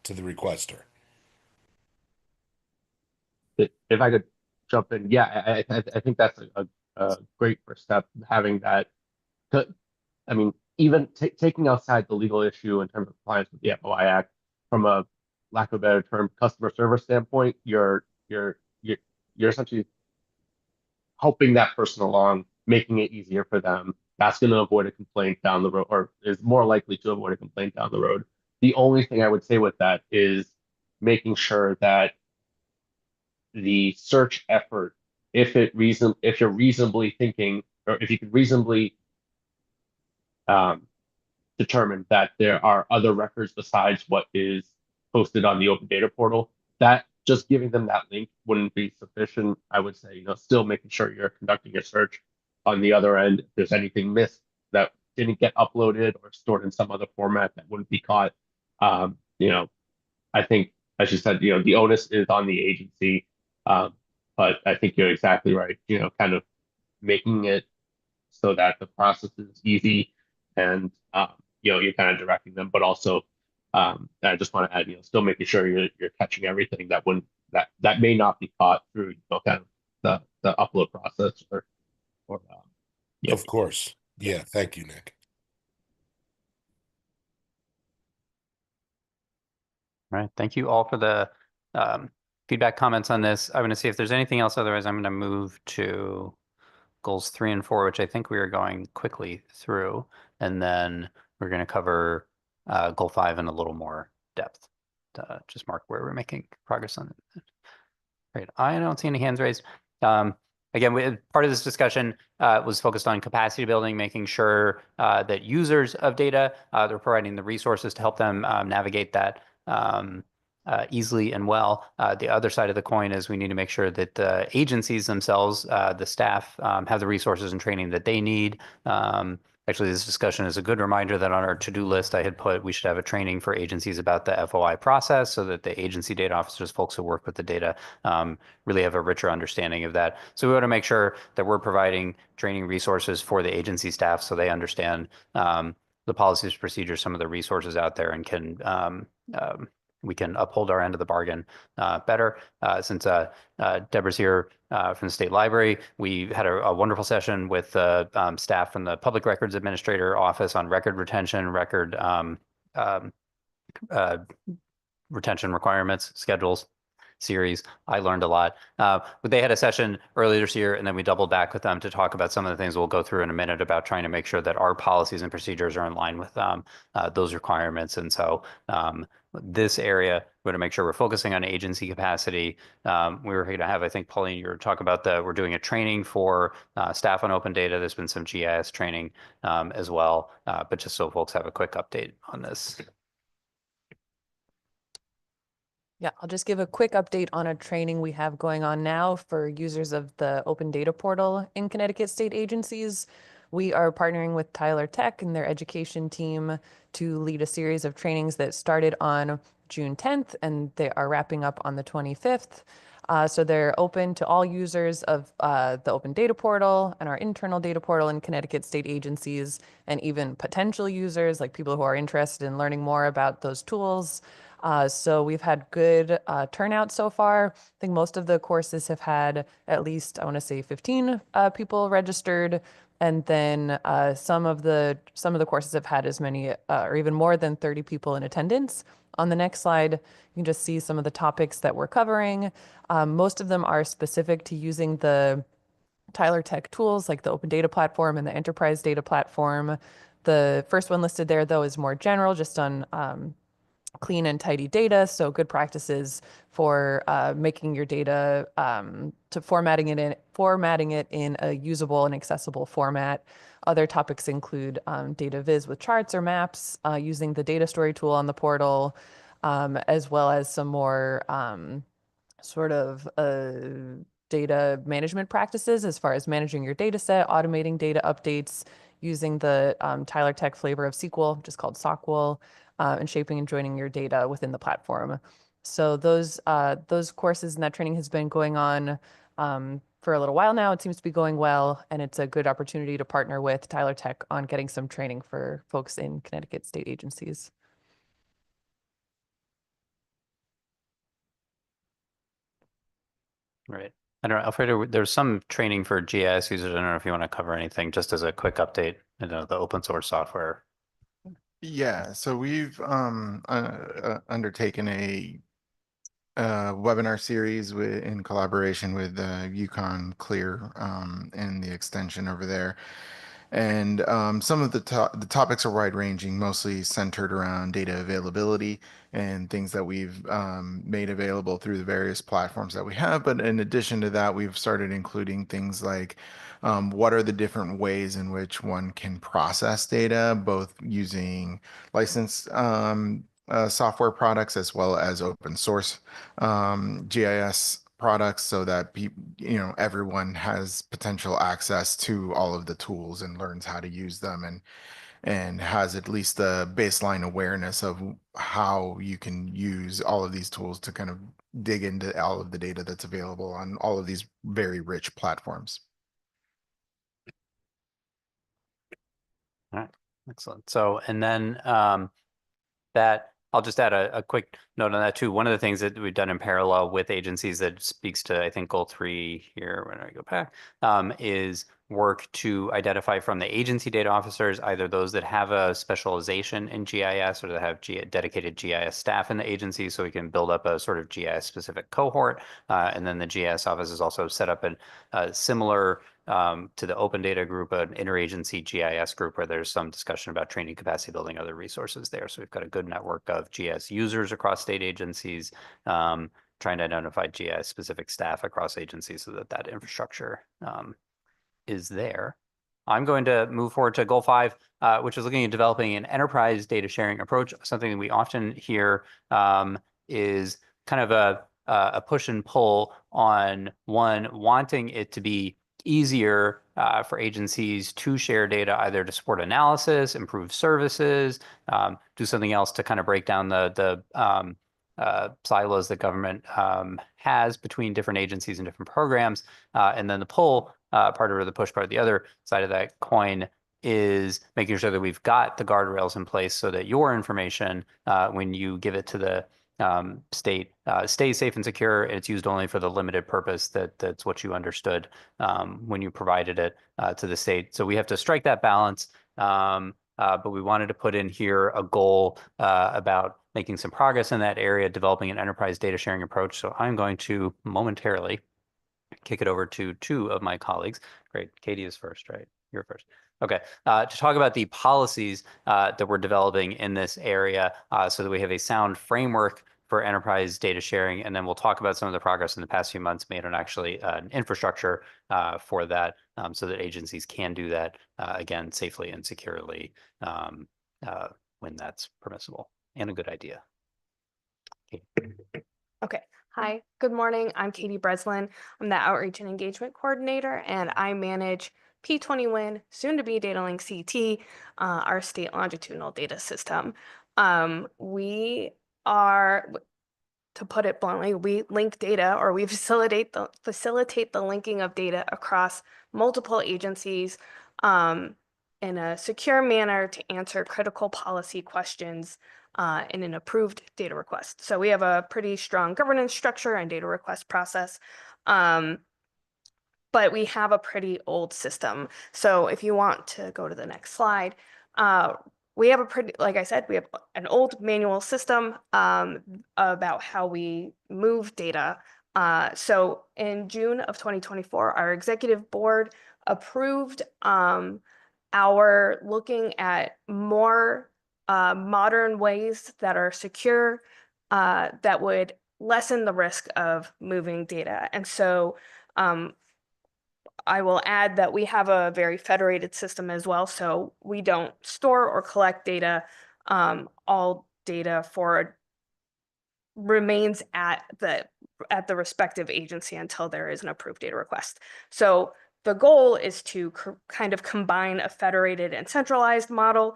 requester. If I could jump in, yeah, I think that's a great first step, having that. I mean, even taking outside the legal issue in terms of compliance with the FOI Act, from a lack of a better term, customer service standpoint, you're essentially helping that person along, making it easier for them. That's going to avoid a complaint down the road, or is more likely to avoid a complaint down the road. The only thing I would say with that is making sure that the search effort, if you're reasonably thinking, or if you could reasonably determine that there are other records besides what is posted on the open data portal, that just giving them that link wouldn't be sufficient. I would say, still making sure you're conducting your search on the other end. If there's anything missed that didn't get uploaded or stored in some other format that wouldn't be caught, I think, as you said, the onus is on the agency. But I think you're exactly right. Kind of making it so that the process is easy, and you're kind of directing them, but also I just want to add, still making sure you're catching everything that may not be caught through kind of the upload process or Of course. Yeah. Thank you, Nick. All right. Thank you all for the feedback, comments on this. I'm going to see if there's anything else. Otherwise, I'm going to move to goals 3 and 4, which I think we are going quickly through. And then we're going to cover goal 5 in a little more depth to just mark where we're making progress on it. Great. I don't see any hands raised. Again, part of this discussion was focused on capacity building, making sure that users of data, they're providing the resources to help them navigate that easily and well. The other side of the coin is we need to make sure that the agencies themselves, the staff, have the resources and training that they need. Actually, this discussion is a good reminder that on our to-do list, I had put we should have a training for agencies about the FOI process so that the agency data officers, folks who work with the data, really have a richer understanding of that. So we want to make sure that we're providing training resources for the agency staff so they understand the policies, procedures, some of the resources out there, and we can uphold our end of the bargain better. Since Deborah's here from the State Library, we had a wonderful session with staff from the Public Records Administrator Office on record retention, record retention requirements, schedules, series. I learned a lot. But they had a session earlier this year, and then we doubled back with them to talk about some of the things we'll go through in a minute about trying to make sure that our policies and procedures are in line with those requirements. And so this area, we're going to make sure we're focusing on agency capacity. We were going to have, I think, Pauline, you were talking about we're doing a training for staff on open data. There's been some GIS training as well, but just so folks have a quick update on this. Yeah, I'll just give a quick update on a training we have going on now for users of the open data portal in Connecticut state agencies. We are partnering with Tyler Tech and their education team to lead a series of trainings that started on June 10th, and they are wrapping up on the 25th. So they're open to all users of the open data portal and our internal data portal in Connecticut state agencies, and even potential users, like people who are interested in learning more about those tools. So we've had good turnout so far. I think most of the courses have had at least, I want to say 15 people registered. And then some of the courses have had as many or even more than 30 people in attendance. On the next slide, you can just see some of the topics that we're covering. Most of them are specific to using the Tyler Tech tools like the Open Data Platform and the Enterprise Data Platform. The first one listed there, though, is more general, just on clean and tidy data. So good practices for making your data to formatting it in a usable and accessible format. Other topics include data viz with charts or maps, using the data story tool on the portal, as well as some more sort of data management practices as far as managing your data set, automating data updates, using the Tyler Tech flavor of SQL, just called SOQL, and shaping and joining your data within the platform. So those courses and that training has been going on for a little while now. It seems to be going well, and it's a good opportunity to partner with Tyler Tech on getting some training for folks in Connecticut state agencies. Right. I don't know, Alfredo, there's some training for GIS users. I don't know if you want to cover anything, just as a quick update, the open source software. Yeah, so we've undertaken a webinar series in collaboration with Yukon Clear and the extension over there. And some of the topics are wide ranging, mostly centered around data availability and things that we've made available through the various platforms that we have. But in addition to that, we've started including things like what are the different ways in which one can process data, both using licensed software products as well as open source GIS products, so that everyone has potential access to all of the tools and learns how to use them, and has at least a baseline awareness of how you can use all of these tools to kind of dig into all of the data that's available on all of these very rich platforms. All right, excellent. So, and then that I'll just add a quick note on that too. One of the things that we've done in parallel with agencies that speaks to, I think, goal 3 here, when I go back, is work to identify from the agency data officers, either those that have a specialization in GIS or that have dedicated GIS staff in the agency, so we can build up a sort of GIS specific cohort. And then the GIS office is also set up in similar to the open data group, an interagency GIS group where there's some discussion about training, capacity building, other resources there. So we've got a good network of GIS users across state agencies, trying to identify GIS specific staff across agencies so that that infrastructure is there. I'm going to move forward to goal 5, which is looking at developing an enterprise data sharing approach. Something that we often hear is kind of a push and pull on one wanting it to be easier for agencies to share data, either to support analysis, improve services, do something else to kind of break down the silos that government has between different agencies and different programs. And then the pull part, or the push part, the other side of that coin, is making sure that we've got the guardrails in place so that your information, when you give it to the state, stays safe and secure. It's used only for the limited purpose that's what you understood when you provided it to the state. So we have to strike that balance. But we wanted to put in here a goal about making some progress in that area, developing an enterprise data sharing approach. So I'm going to momentarily kick it over to 2 of my colleagues. Great, Katie is first, right? You're first. Okay, to talk about the policies that we're developing in this area so that we have a sound framework for enterprise data sharing. And then we'll talk about some of the progress in the past few months made on actually an infrastructure for that, so that agencies can do that, again, safely and securely when that's permissible and a good idea. Okay. Hi, good morning. I'm Katie Breslin. I'm the Outreach and Engagement Coordinator, and I manage P20WIN, soon to be DataLink CT, our state longitudinal data system. We are, to put it bluntly, we link data, or we facilitate the linking of data across multiple agencies in a secure manner to answer critical policy questions in an approved data request. So we have a pretty strong governance structure and data request process, but we have a pretty old system. So if you want to go to the next slide, we have a pretty, like I said, we have an old manual system about how we move data. So in June of 2024, our executive board approved our looking at more modern ways that are secure, that would lessen the risk of moving data. And so I will add that we have a very federated system as well. So we don't store or collect data. All data remains at the respective agency until there is an approved data request. So the goal is to kind of combine a federated and centralized model,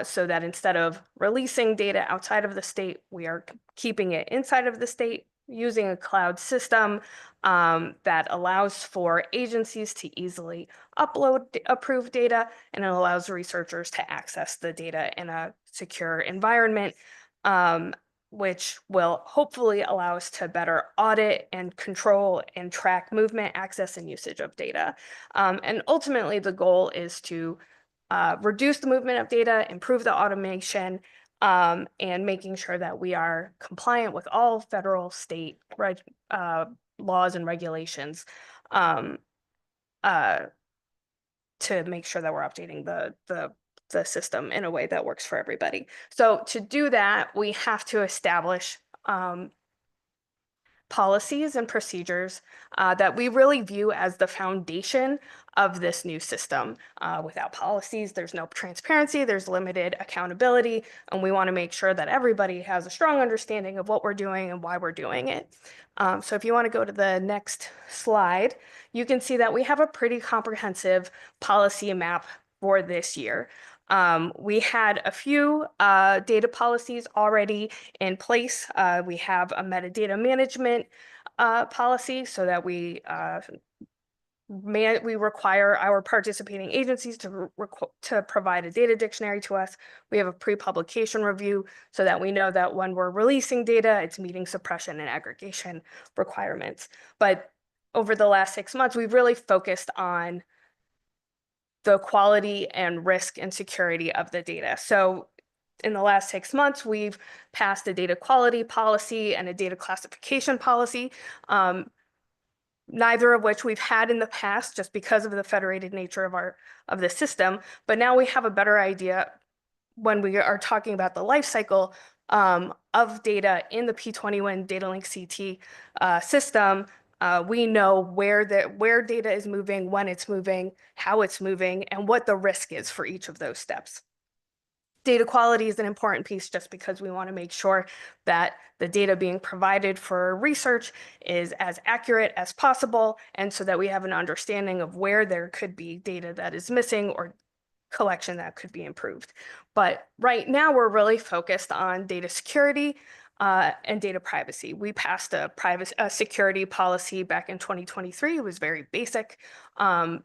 so that instead of releasing data outside of the state, we are keeping it inside of the state using a cloud system that allows for agencies to easily upload approved data, and it allows researchers to access the data in a secure environment, which will hopefully allow us to better audit and control and track movement, access, and usage of data. And ultimately, the goal is to reduce the movement of data, improve the automation, and making sure that we are compliant with all federal, state laws and regulations, to make sure that we're updating the system in a way that works for everybody. So to do that, we have to establish policies and procedures that we really view as the foundation of this new system. Without policies, there's no transparency, there's limited accountability, and we want to make sure that everybody has a strong understanding of what we're doing and why we're doing it. So if you want to go to the next slide, you can see that we have a pretty comprehensive policy map for this year. We had a few data policies already in place. We have a metadata management policy so that we require our participating agencies to provide a data dictionary to us. We have a pre-publication review so that we know that when we're releasing data, it's meeting suppression and aggregation requirements. But over the last 6 months, we've really focused on the quality and risk and security of the data. So in the last 6 months, we've passed a data quality policy and a data classification policy, neither of which we've had in the past just because of the federated nature of the system. But now we have a better idea when we are talking about the life cycle of data in the P21 Data Link CT system. We know where data is moving, when it's moving, how it's moving, and what the risk is for each of those steps. Data quality is an important piece just because we want to make sure that the data being provided for research is as accurate as possible, and so that we have an understanding of where there could be data that is missing or collection that could be improved. But right now we're really focused on data security and data privacy. We passed a security policy back in 2023. It was very basic.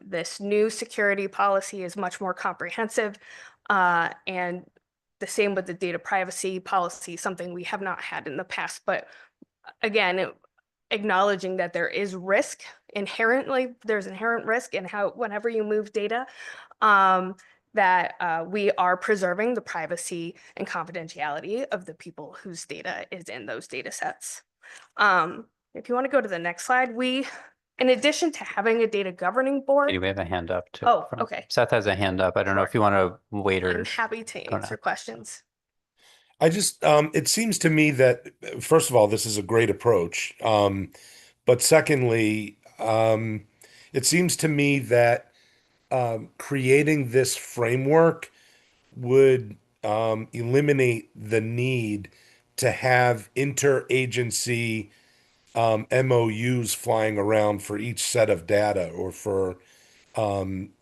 This new security policy is much more comprehensive, and the same with the data privacy policy, something we have not had in the past. But again, acknowledging that there is risk inherently, there's inherent risk in whenever you move data, that we are preserving the privacy and confidentiality of the people whose data is in those data sets. If you want to go to the next slide, in addition to having a data governing board. We have a hand up too. Oh, okay. Seth has a hand up. I don't know if you want to wait or. I'm happy to answer questions. I just, it seems to me that, first of all, this is a great approach. But secondly, it seems to me that creating this framework would eliminate the need to have interagency MOUs flying around for each set of data, or for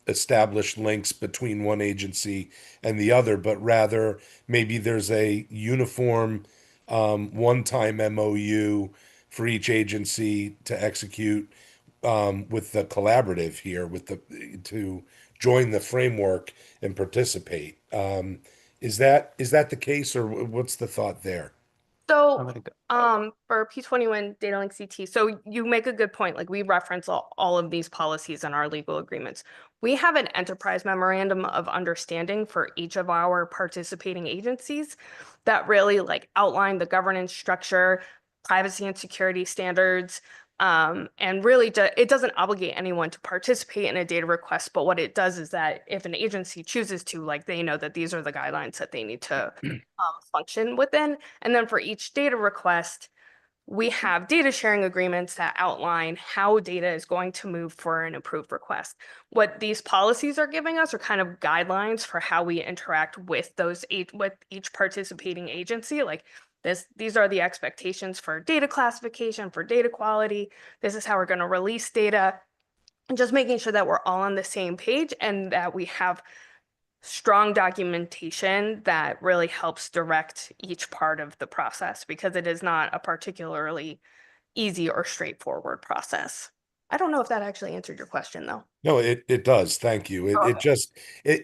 established links between one agency and the other, but rather maybe there's a uniform one-time MOU for each agency to execute with the collaborative here, to join the framework and participate. Is that the case, or what's the thought there? So for P21 Data Link CT, so you make a good point. Like, we reference all of these policies in our legal agreements. We have an enterprise memorandum of understanding for each of our participating agencies that really outline the governance structure, privacy and security standards, And really, it doesn't obligate anyone to participate in a data request, but what it does is that if an agency chooses to, like, they know that these are the guidelines that they need to function within. And then for each data request, we have data sharing agreements that outline how data is going to move for an approved request. What these policies are giving us are kind of guidelines for how we interact with each participating agency. Like these are the expectations for data classification, for data quality. This is how we're going to release data, and just making sure that we're all on the same page and that we have strong documentation that really helps direct each part of the process, because it is not a particularly easy or straightforward process. I don't know if that actually answered your question though. No, it does. Thank you. It Okay. just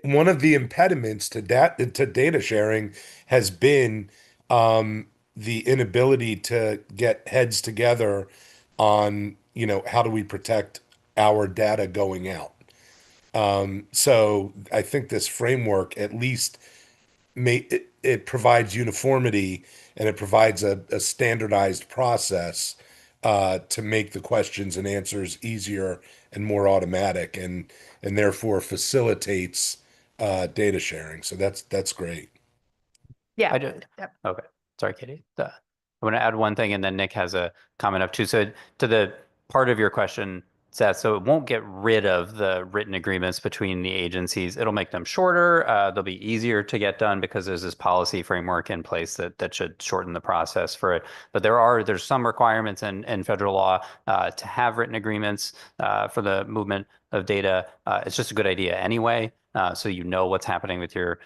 one of the impediments to data sharing has been the inability to get heads together on, how do we protect our data going out. So I think this framework at least it provides uniformity, and it provides a standardized process to make the questions and answers easier and more automatic, and therefore facilitates data sharing. So that's great. Yeah. I do. Yep. Okay. Sorry, Katie. I want to add one thing, and then Nick has a comment up too. So to the part of your question, Seth, so it won't get rid of the written agreements between the agencies. It'll make them shorter. They'll be easier to get done because there's this policy framework in place that should shorten the process for it. But there's some requirements in federal law to have written agreements for the movement of data. It's just a good idea anyway. So you know what's happening with your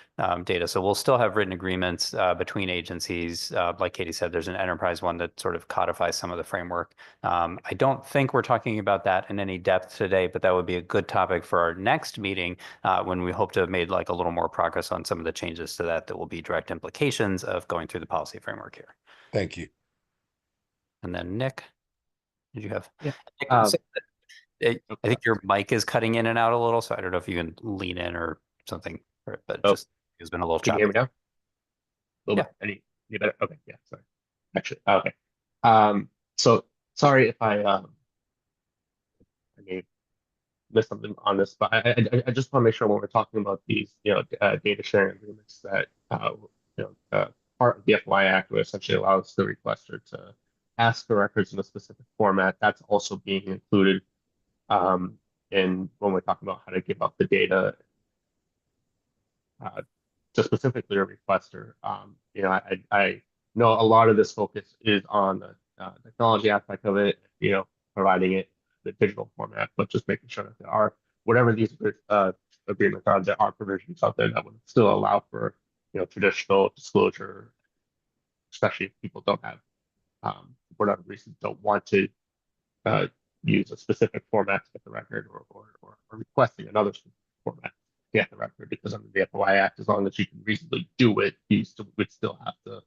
data. So we'll still have written agreements between agencies. Like Katie said, there's an enterprise one that sort of codifies some of the framework. I don't think we're talking about that in any depth today, but that would be a good topic for our next meeting when we hope to have made like a little more progress on some of the changes to that will be direct implications of going through the policy framework here. Thank you. And then Nick, did you have? Yeah. Nick, I think your mic is cutting in and out a little, so I don't know if you can lean in or something, but just it's been a little Can you choppy. hear me now? A little bit. Any better? Okay, yeah, sorry. Actually, okay. So sorry if I may miss something on this, but I just want to make sure when we're talking about these, data sharing agreements that part of the FOI Act, which essentially allows the requester to ask for records in a specific format, that's also being included in when we're talking about how to give up the data to specifically a requester. I know a lot of this focus is on the technology aspect of it, providing it the digital format, but just making sure that there are, whatever these agreements are, there are provisions out there that would still allow for, traditional disclosure, especially if people don't have, for whatever reason, don't want to use a specific format to get the record, or requesting another format to get the record, because under the FOI Act, as long as you can reasonably do it, you would still have to,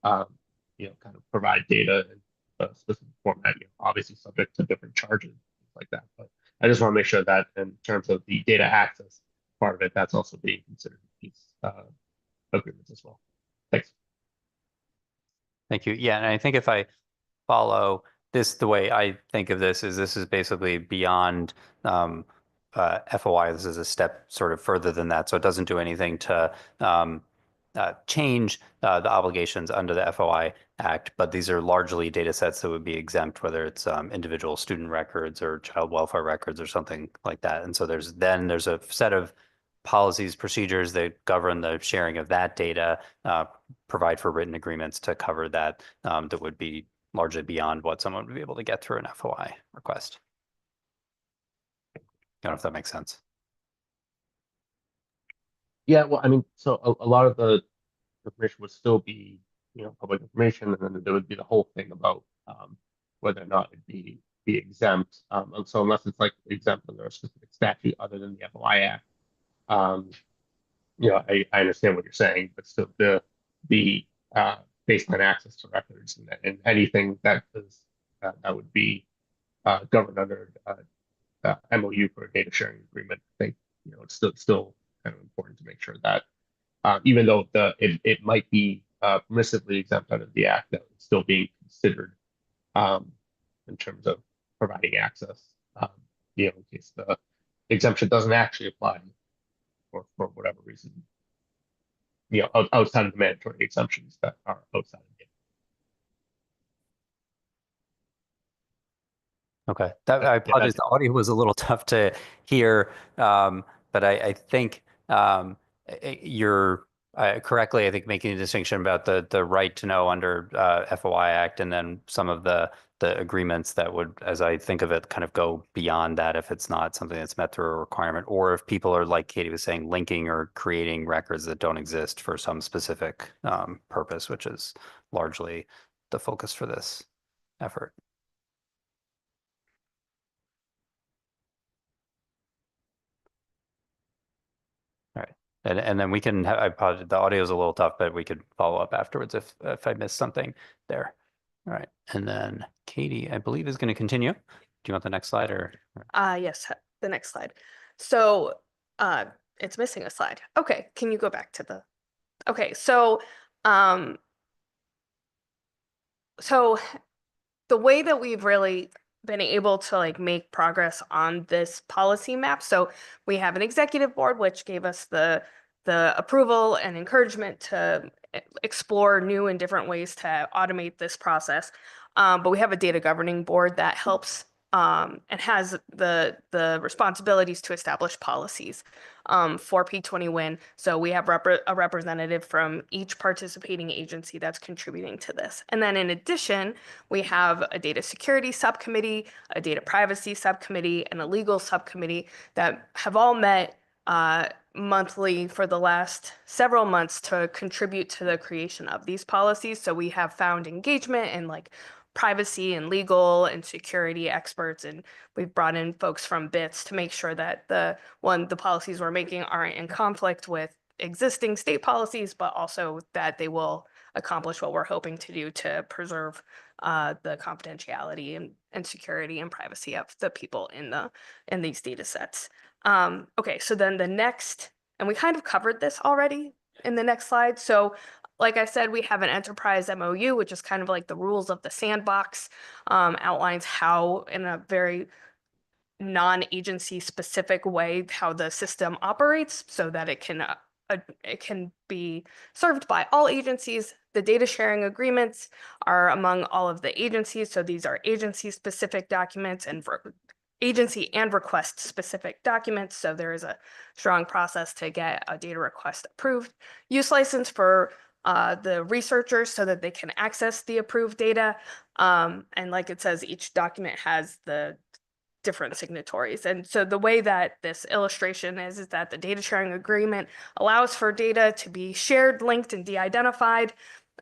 kind of provide data in a specific format, obviously subject to different charges, things like that. But I just want to make sure that in terms of the data access part of it, that's also being considered in these agreements as well. Thanks. Thank you. Yeah, and I think if I follow this, the way I think of this is basically beyond FOI. This is a step sort of further than that. So it doesn't do anything to change the obligations under the FOI Act, but these are largely data sets that would be exempt, whether it's individual student records or child welfare records or something like that. And so there's a set of policies, procedures that govern the sharing of that data, provide for written agreements to cover that, that would be largely beyond what someone would be able to get through an FOI request. I don't know if that makes sense. Yeah, well, I mean, so a lot of the information would still be, public information, and then there would be the whole thing about whether or not it'd be exempt. And so unless it's like exempt under a specific statute other than the FOI Act, I understand what you're saying, but still the baseline access to records and anything that is that would be governed under MOU for a data sharing agreement. I think it's still kind of important to make sure that even though it might be permissively exempt under the act, that it's still being considered in terms of providing access, in case the exemption doesn't actually apply for whatever reason, outside of the mandatory exemptions that are outside of it. Okay, I apologize. The audio was a little tough to hear, but I think you're correctly, I think, making a distinction about the right to know under FOI Act, and then some of the agreements that would, as I think of it, kind of go beyond that if it's not something that's met through a requirement, or if people are, like Katie was saying, linking or creating records that don't exist for some specific purpose, which is largely the focus for this effort. All right, and then we can. I apologize. The audio is a little tough, but we could follow up afterwards if I missed something there. All right, and then Katie, I believe, is going to continue. Do you want the next slide or? Yes, the next slide. So it's missing a slide. Okay, can you go back to the? Okay, so the way that we've really been able to like make progress on this policy map. So we have an executive board, which gave us the approval and encouragement to explore new and different ways to automate this process. But we have a data governing board that helps and has the responsibilities to establish policies for P20 So we have a representative from each participating agency that's contributing to this. And then in addition, we have a data security subcommittee, a data privacy subcommittee, and a legal subcommittee that have all met monthly for the last several months to contribute to the creation of these policies. So we have found engagement in like privacy and legal and security experts, and we've brought in folks from BITS to make sure that the policies we're making aren't in conflict with existing state policies, but also that they will accomplish what we're hoping to do to preserve the confidentiality and security and privacy of the people in these data sets. Okay, so then the next, and we kind of covered this already in the next slide. So like I said, we have an enterprise MOU, which is kind of like the rules of the sandbox, outlines how in a very non-agency specific way how the system operates so that it can be served by all agencies. The data sharing agreements are among all of the agencies. So these are agency specific documents and agency and request specific documents. So there is a strong process to get a data request approved. Use license for the researchers so that they can access the approved data. And like it says, each document has the different signatories. And so the way that this illustration is that the data sharing agreement allows for data to be shared, linked, and de-identified.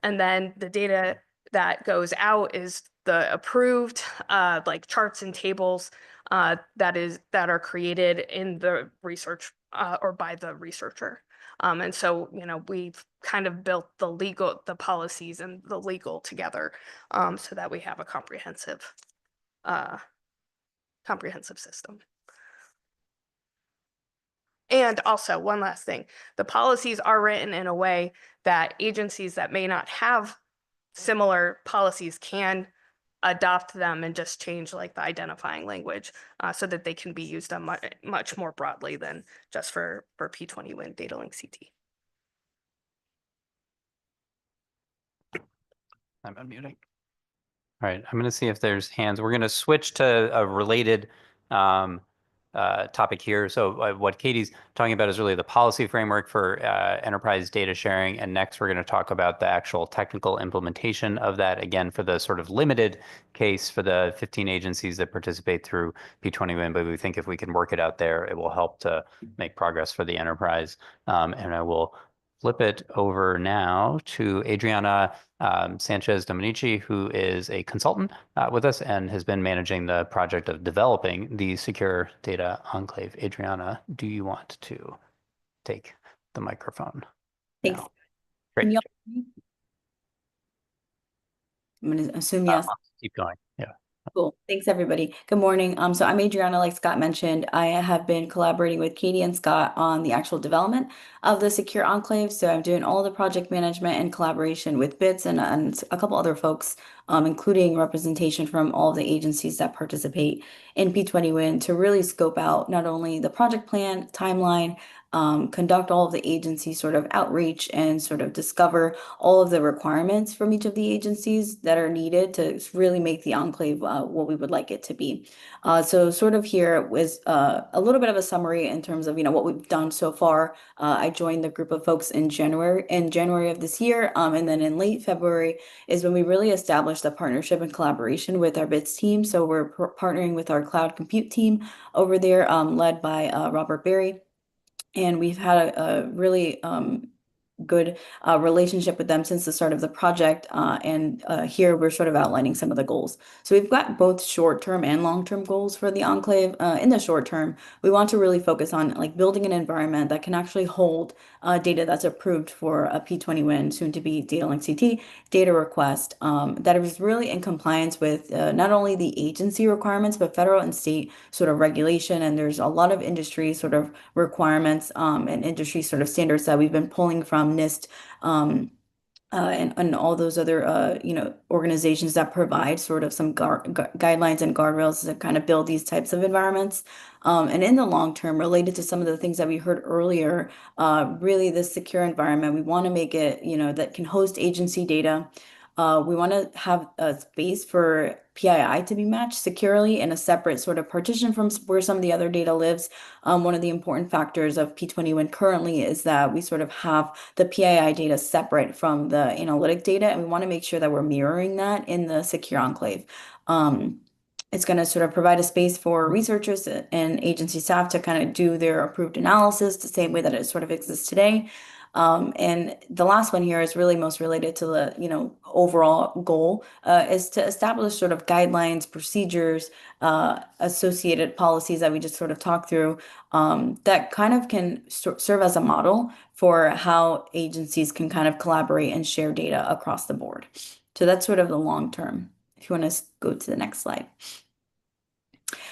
And then the data that goes out is the approved like charts and tables that are created in the research or by the researcher. And so, we've kind of built the policies and the legal together so that we have a comprehensive system. And also, one last thing, the policies are written in a way that agencies that may not have similar policies can adopt them and just change like the identifying language so that they can be used on much more broadly than just for P20 data link CT. I'm unmuting. All right, I'm going to see if there's hands. We're going to switch to a related topic here. So what Katie's talking about is really the policy framework for enterprise data sharing. And next, we're going to talk about the actual technical implementation of that, again, for the sort of limited case for the 15 agencies that participate through P20 but we think if we can work it out there, it will help to make progress for the enterprise. And I will flip it over now to Adriana Sanchez Dominici, who is a consultant with us and has been managing the project of developing the secure data enclave. Adriana, do you want to take the microphone? Thanks. Now? Great. I'm going to assume yes. Keep going. Yeah. Cool. Thanks, everybody. Good morning. So I'm Adriana, like Scott mentioned. I have been collaborating with Katie and Scott on the actual development of the Secure Enclave. So I'm doing all the project management and collaboration with BITS and a couple other folks, including representation from all the agencies that participate in P20Win to really scope out not only the project plan, timeline, conduct all of the agency sort of outreach and sort of discover all of the requirements from each of the agencies that are needed to really make the enclave what we would like it to be. So sort of here was a little bit of a summary in terms of, what we've done so far. I joined the group of folks in January of this year. And then in late February is when we really established a partnership and collaboration with our BITS team. So we're partnering with our cloud compute team over there, led by Robert Berry. And we've had a really good relationship with them since the start of the project. And here we're sort of outlining some of the goals. So we've got both short-term and long-term goals for the enclave. In the short term, we want to really focus on like building an environment that can actually hold data that's approved for a P20Win, soon to be data link CT data request that is really in compliance with not only the agency requirements, but federal and state sort of regulation. And there's a lot of industry sort of requirements and industry sort of standards that we've been pulling from NIST and all those other organizations that provide sort of some guidelines and guardrails to kind of build these types of environments. And in the long term, related to some of the things that we heard earlier, really this secure environment, we want to make it, that can host agency data. We want to have a space for PII to be matched securely in a separate sort of partition from where some of the other data lives. One of the important factors of P20Win currently is that we sort of have the PII data separate from the analytic data, and we want to make sure that we're mirroring that in the secure enclave. It's going to sort of provide a space for researchers and agency staff to kind of do their approved analysis the same way that it sort of exists today. And the last one here is really most related to the, overall goal is to establish sort of guidelines, procedures, associated policies that we just sort of talked through that kind of can serve as a model for how agencies can kind of collaborate and share data across the board. So that's sort of the long term. If you want to go to the next slide.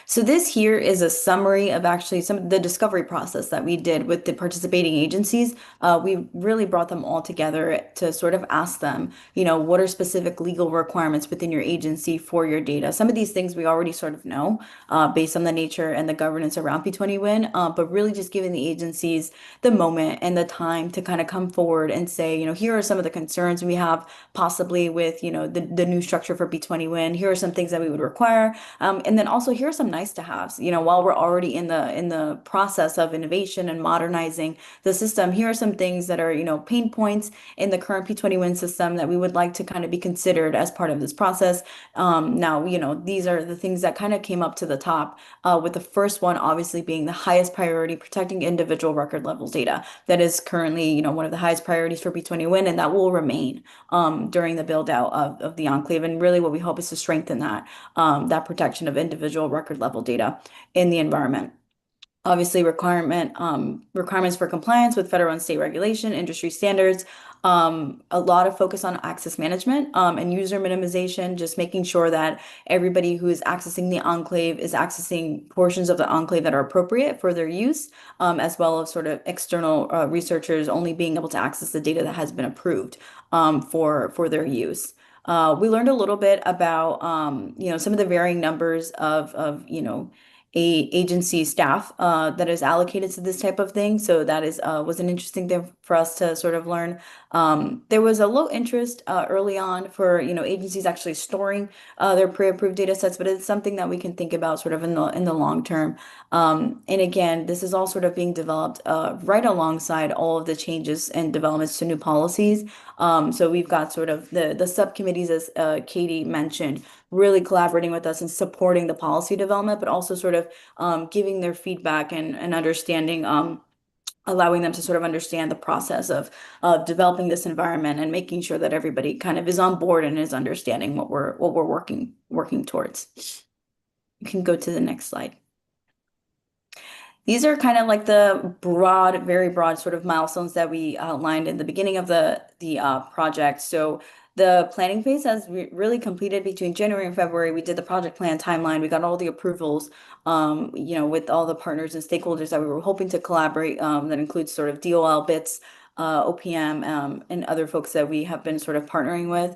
So this here is a summary of actually some of the discovery process that we did with the participating agencies. We really brought them all together to sort of ask them, what are specific legal requirements within your agency for your data? Some of these things we already sort of know based on the nature and the governance around P20Win, but really just giving the agencies the moment and the time to kind of come forward and say, here are some of the concerns we have possibly with, the new structure for P20Win. Here are some things that we would require. And then also here are some nice to haves, while we're already in the process of innovation and modernizing the system, here are some things that are, pain points in the current P20Win system that we would like to kind of be considered as part of this process. Now, these are the things that kind of came up to the top, with the first one obviously being the highest priority, protecting individual record level data. That is currently, one of the highest priorities for P20Win, and that will remain during the build out of the enclave. And really what we hope is to strengthen that protection of individual record level data in the environment. Obviously, requirements for compliance with federal and state regulation, industry standards, a lot of focus on access management and user minimization, just making sure that everybody who is accessing the enclave is accessing portions of the enclave that are appropriate for their use, as well as sort of external researchers only being able to access the data that has been approved for their use. We learned a little bit about, some of the varying numbers of agency staff that is allocated to this type of thing. So that was an interesting thing for us to sort of learn. There was a low interest early on for agencies actually storing their pre-approved data sets, but it's something that we can think about sort of in the long term. And again, this is all sort of being developed right alongside all of the changes and developments to new policies. So we've got sort of the subcommittees, as Katie mentioned, really collaborating with us and supporting the policy development, but also sort of giving their feedback and understanding, allowing them to sort of understand the process of developing this environment and making sure that everybody kind of is on board and is understanding what we're working towards. You can go to the next slide. These are kind of like the very broad sort of milestones that we outlined in the beginning of the project. So The planning phase has really completed between January and February. We did the project plan timeline. We got all the approvals, with all the partners and stakeholders that we were hoping to collaborate. That includes sort of DOL, BITS, OPM, and other folks that we have been sort of partnering with.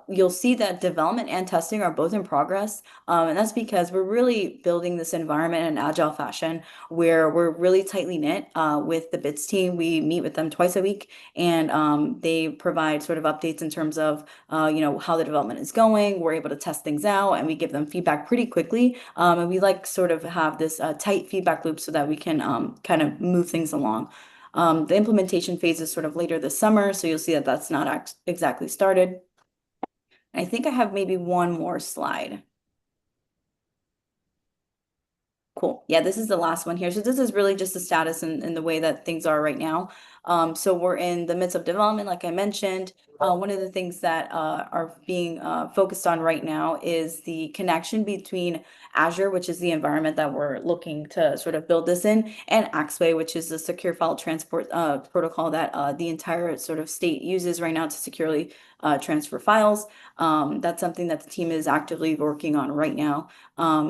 You'll see that development and testing are both in progress. And that's because we're really building this environment in an agile fashion where we're really tightly knit with the BITS team. We meet with them twice a week, and they provide sort of updates in terms of how the development is going. We're able to test things out, and we give them feedback pretty quickly. And we like sort of have this tight feedback loop so that we can kind of move things along. The implementation phase is sort of later this summer, so you'll see that that's not exactly started. I think I have maybe one more slide. Cool. Yeah, this is the last one here. So this is really just the status and the way that things are right now. So we're in the midst of development, like I mentioned. One of the things that are being focused on right now is the connection between Azure, which is the environment that we're looking to sort of build this in, and Axway, which is the secure file transport protocol that the entire sort of state uses right now to securely transfer files. That's something that the team is actively working on right now,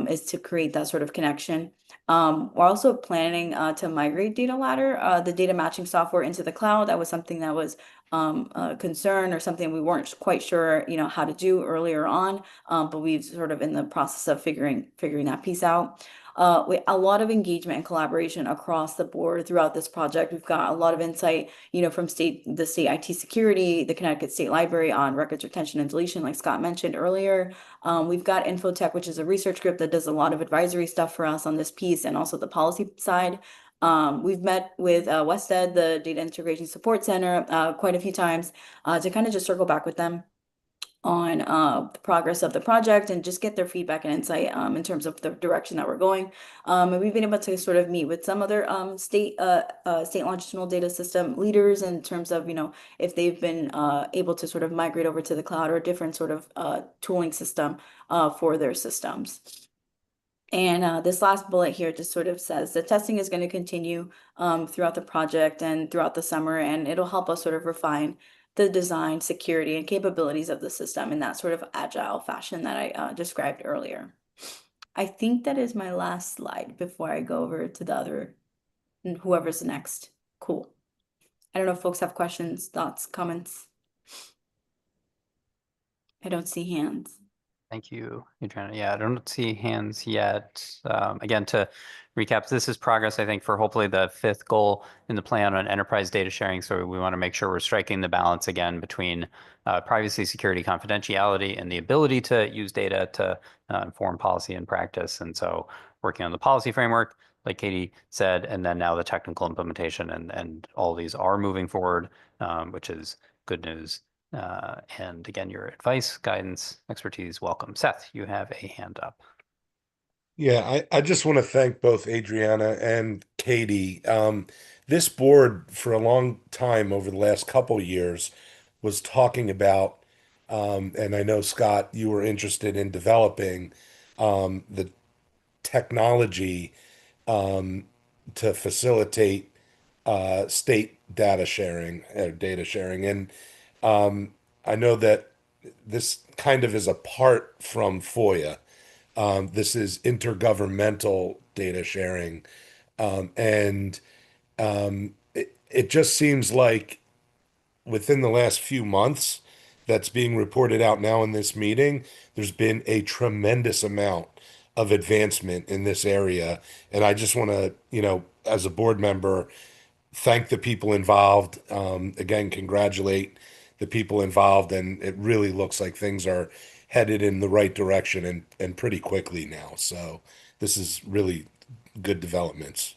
is to create that sort of connection. We're also planning to migrate Data Ladder, the data matching software, into the cloud. That was something that was a concern or something we weren't quite sure, how to do earlier on, but we've sort of in the process of figuring that piece out. A lot of engagement and collaboration across the board throughout this project. We've got a lot of insight, from the state IT security, the Connecticut State Library on records retention and deletion, like Scott mentioned earlier. We've got Infotech, which is a research group that does a lot of advisory stuff for us on this piece and also the policy side. We've met with WestEd, the Data Integration Support Center, quite a few times to kind of just circle back with them on the progress of the project and just get their feedback and insight in terms of the direction that we're going. And we've been able to sort of meet with some other state longitudinal data system leaders in terms of, if they've been able to sort of migrate over to the cloud or a different sort of tooling system for their systems. And this last bullet here just sort of says the testing is going to continue throughout the project and throughout the summer, and it'll help us sort of refine the design, security, and capabilities of the system in that sort of agile fashion that I described earlier. I think that is my last slide before I go over to the other, whoever's next. Cool. I don't know if folks have questions, thoughts, comments. I don't see hands. Thank you, Adriana. Yeah, I don't see hands yet. Again, to recap, this is progress, I think, for hopefully the fifth goal in the plan on enterprise data sharing. So we want to make sure we're striking the balance again between privacy, security, confidentiality, and the ability to use data to inform policy and practice. And so working on the policy framework, like Katie said, and then now the technical implementation, and all these are moving forward, which is good news. And again, your advice, guidance, expertise, welcome. Seth, you have a hand up. Yeah, I just want to thank both Adriana and Katie. This board for a long time over the last couple years was talking about, and I know Scott, you were interested in developing the technology to facilitate state data sharing or data sharing. And I know that this kind of is apart from FOIA. This is intergovernmental data sharing. And it just seems like within the last few months that's being reported out now in this meeting, there's been a tremendous amount of advancement in this area. And I just want to, as a board member, thank the people involved. Again, congratulate the people involved. And it really looks like things are headed in the right direction and pretty quickly now. So this is really good developments.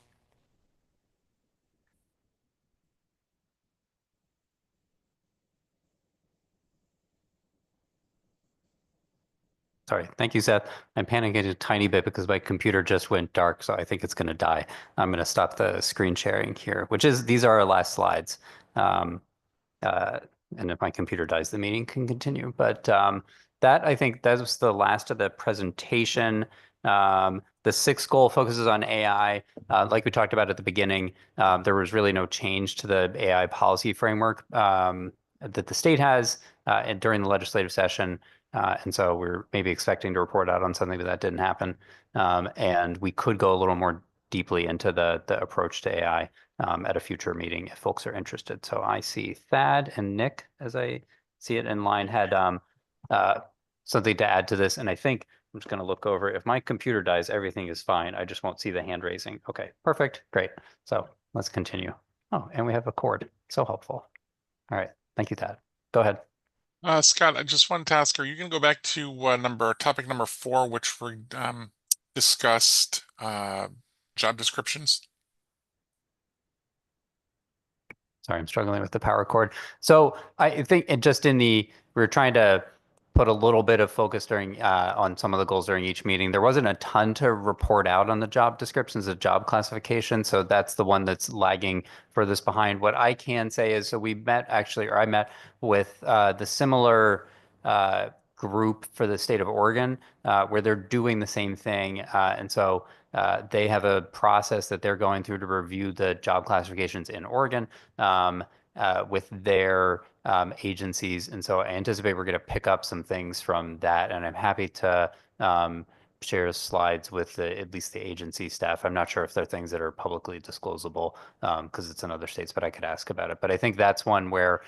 Sorry. Thank you, Seth. I'm panicking a tiny bit because my computer just went dark, so I think it's going to die. I'm going to stop the screen sharing here, these are our last slides. And if my computer dies, the meeting can continue. But I think that was the last of the presentation. The sixth goal focuses on AI. Like we talked about at the beginning, there was really no change to the AI policy framework that the state has. and during the legislative session. And so we're maybe expecting to report out on something, but that didn't happen. And we could go a little more deeply into the approach to AI at a future meeting if folks are interested. So I see Thad and Nick, as I see it in line, had something to add to this. And I think I'm just going to look over. If my computer dies, everything is fine. I just won't see the hand raising. Okay, perfect. Great. So let's continue. Oh, and we have a cord. So helpful. All right. Thank you, Thad. Go ahead. Scott, I just wanted to ask, are you going to go back to topic number 4, which we discussed job descriptions? Sorry, I'm struggling with the power cord. So I think we're trying to put a little bit of focus during on some of the goals during each meeting. There wasn't a ton to report out on the job descriptions of job classification. So that's the one that's lagging furthest behind. What I can say is, so I met with the similar group for the state of Oregon, where they're doing the same thing. And so they have a process that they're going through to review the job classifications in Oregon with their agencies. And so I anticipate we're going to pick up some things from that. And I'm happy to share slides with at least the agency staff. I'm not sure if they're things that are publicly disclosable because it's in other states, but I could ask about it. But I think that's one where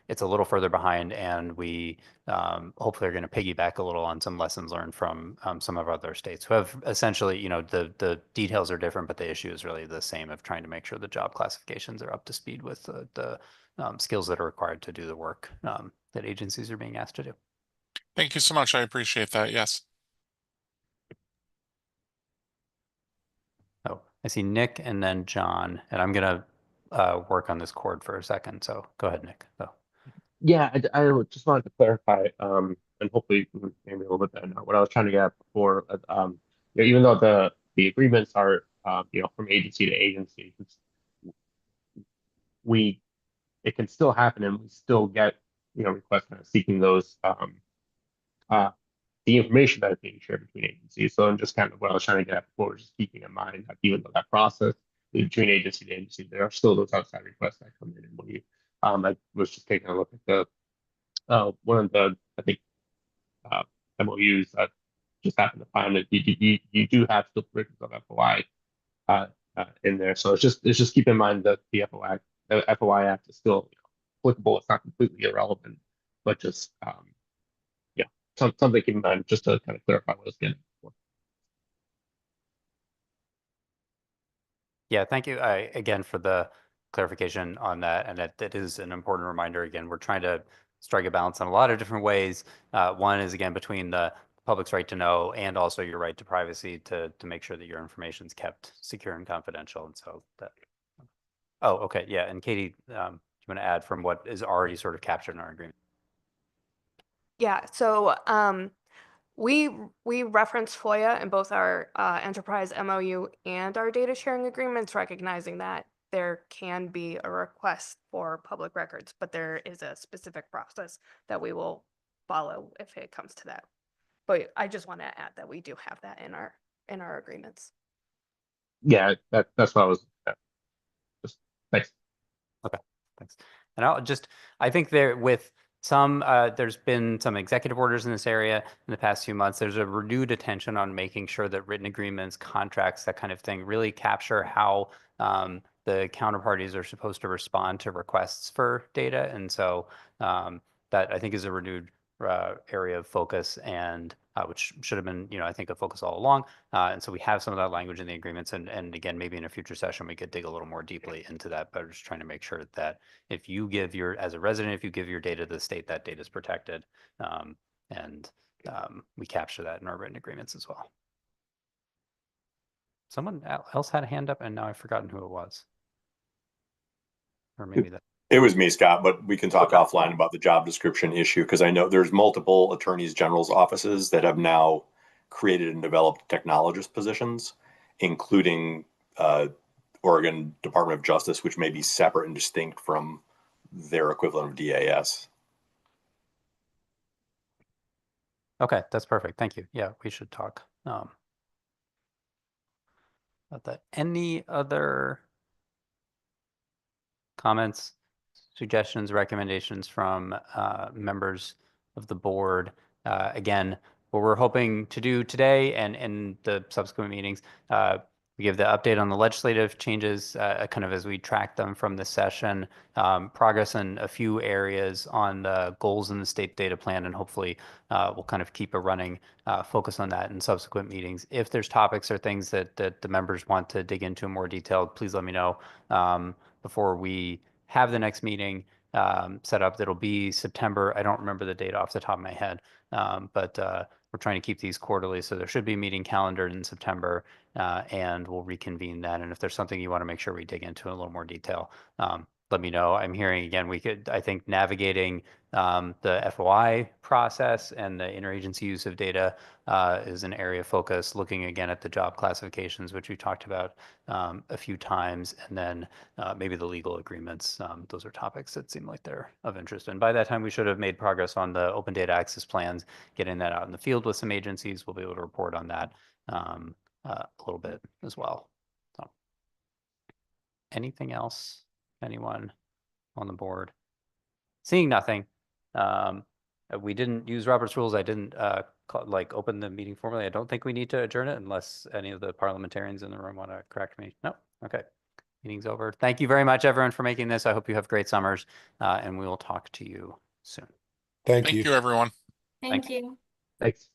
it's a little further behind, and we hopefully are going to piggyback a little on some lessons learned from some of our other states who have essentially, the details are different, but the issue is really the same of trying to make sure the job classifications are up to speed with the skills that are required to do the work that agencies are being asked to do. Thank you so much. I appreciate that. Yes. Oh, I see Nick and then John, and I'm going to work on this cord for a second. So go ahead, Nick. Oh. Yeah, I just wanted to clarify, and hopefully maybe a little bit better now. What I was trying to get at before, even though the agreements are, from agency to agency, it can still happen, and we still get, requests kind of seeking those, the information that is being shared between agencies. So I'm just kind of what I was trying to get at before, just keeping in mind that even though that process between agency to agency, there are still those outside requests that come in. And when I was just taking a look at one of the, I think, MOUs that just happened to find that you do have still provisions of FOI in there. So it's just keep in mind that the FOI Act is still applicable. It's not completely irrelevant, but just something to keep in mind, just to kind of clarify what I was getting before. Yeah, thank you again for the clarification on that. And it is an important reminder. Again, we're trying to strike a balance in a lot of different ways. One is, again, between the public's right to know and also your right to privacy to make sure that your information is kept secure and confidential. And so that. Oh, okay. Yeah. And Katie, do you want to add from what is already sort of captured in our agreement? Yeah, so we reference FOIA in both our enterprise MOU and our data sharing agreements, recognizing that there can be a request for public records, but there is a specific process that we will follow if it comes to that. But I just want to add that we do have that in our agreements. Yeah, that's what I was. Just thanks. Okay, thanks. And I think there's been some executive orders in this area in the past few months. There's a renewed attention on making sure that written agreements, contracts, that kind of thing really capture how the counterparties are supposed to respond to requests for data. And so that I think is a renewed area of focus, and which should have been, I think, a focus all along. And so we have some of that language in the agreements. And again, maybe in a future session, we could dig a little more deeply into that. But we're just trying to make sure that if you give as a resident, if you give your data to the state, that data is protected. And we capture that in our written agreements as well. Someone else had a hand up, and now I've forgotten who it was. Or maybe that. It was me, Scott, but we can talk offline about the job description issue, because I know there's multiple attorneys general's offices that have now created and developed technologist positions, including Oregon Department of Justice, which may be separate and distinct from their equivalent of DAS. Okay, that's perfect. Thank you. Yeah, we should talk about that. Any other comments? suggestions, recommendations from members of the board. Again, what we're hoping to do today and in the subsequent meetings, we give the update on the legislative changes kind of as we track them from the session, progress in a few areas on the goals in the state data plan, and hopefully we'll kind of keep a running focus on that in subsequent meetings. If there's topics or things that the members want to dig into in more detail, please let me know before we have the next meeting set up. That'll be September. I don't remember the date off the top of my head, but we're trying to keep these quarterly, so there should be a meeting calendared in September, and we'll reconvene then. And if there's something you want to make sure we dig into in a little more detail, let me know. I'm hearing again, I think navigating the FOI process and the interagency use of data is an area of focus, looking again at the job classifications, which we talked about a few times, and then maybe the legal agreements. Those are topics that seem like they're of interest. And by that time, we should have made progress on the open data access plans, getting that out in the field with some agencies. We'll be able to report on that a little bit as well. So, anything else? Anyone on the board? Seeing nothing. We didn't use Robert's rules. I didn't open the meeting formally. I don't think we need to adjourn it unless any of the parliamentarians in the room want to correct me. No. Okay. Meeting's over. Thank you very much, everyone, for making this. I hope you have great summers, and we will talk to you soon. Thank Thank you. you, everyone. Thank you. Thanks.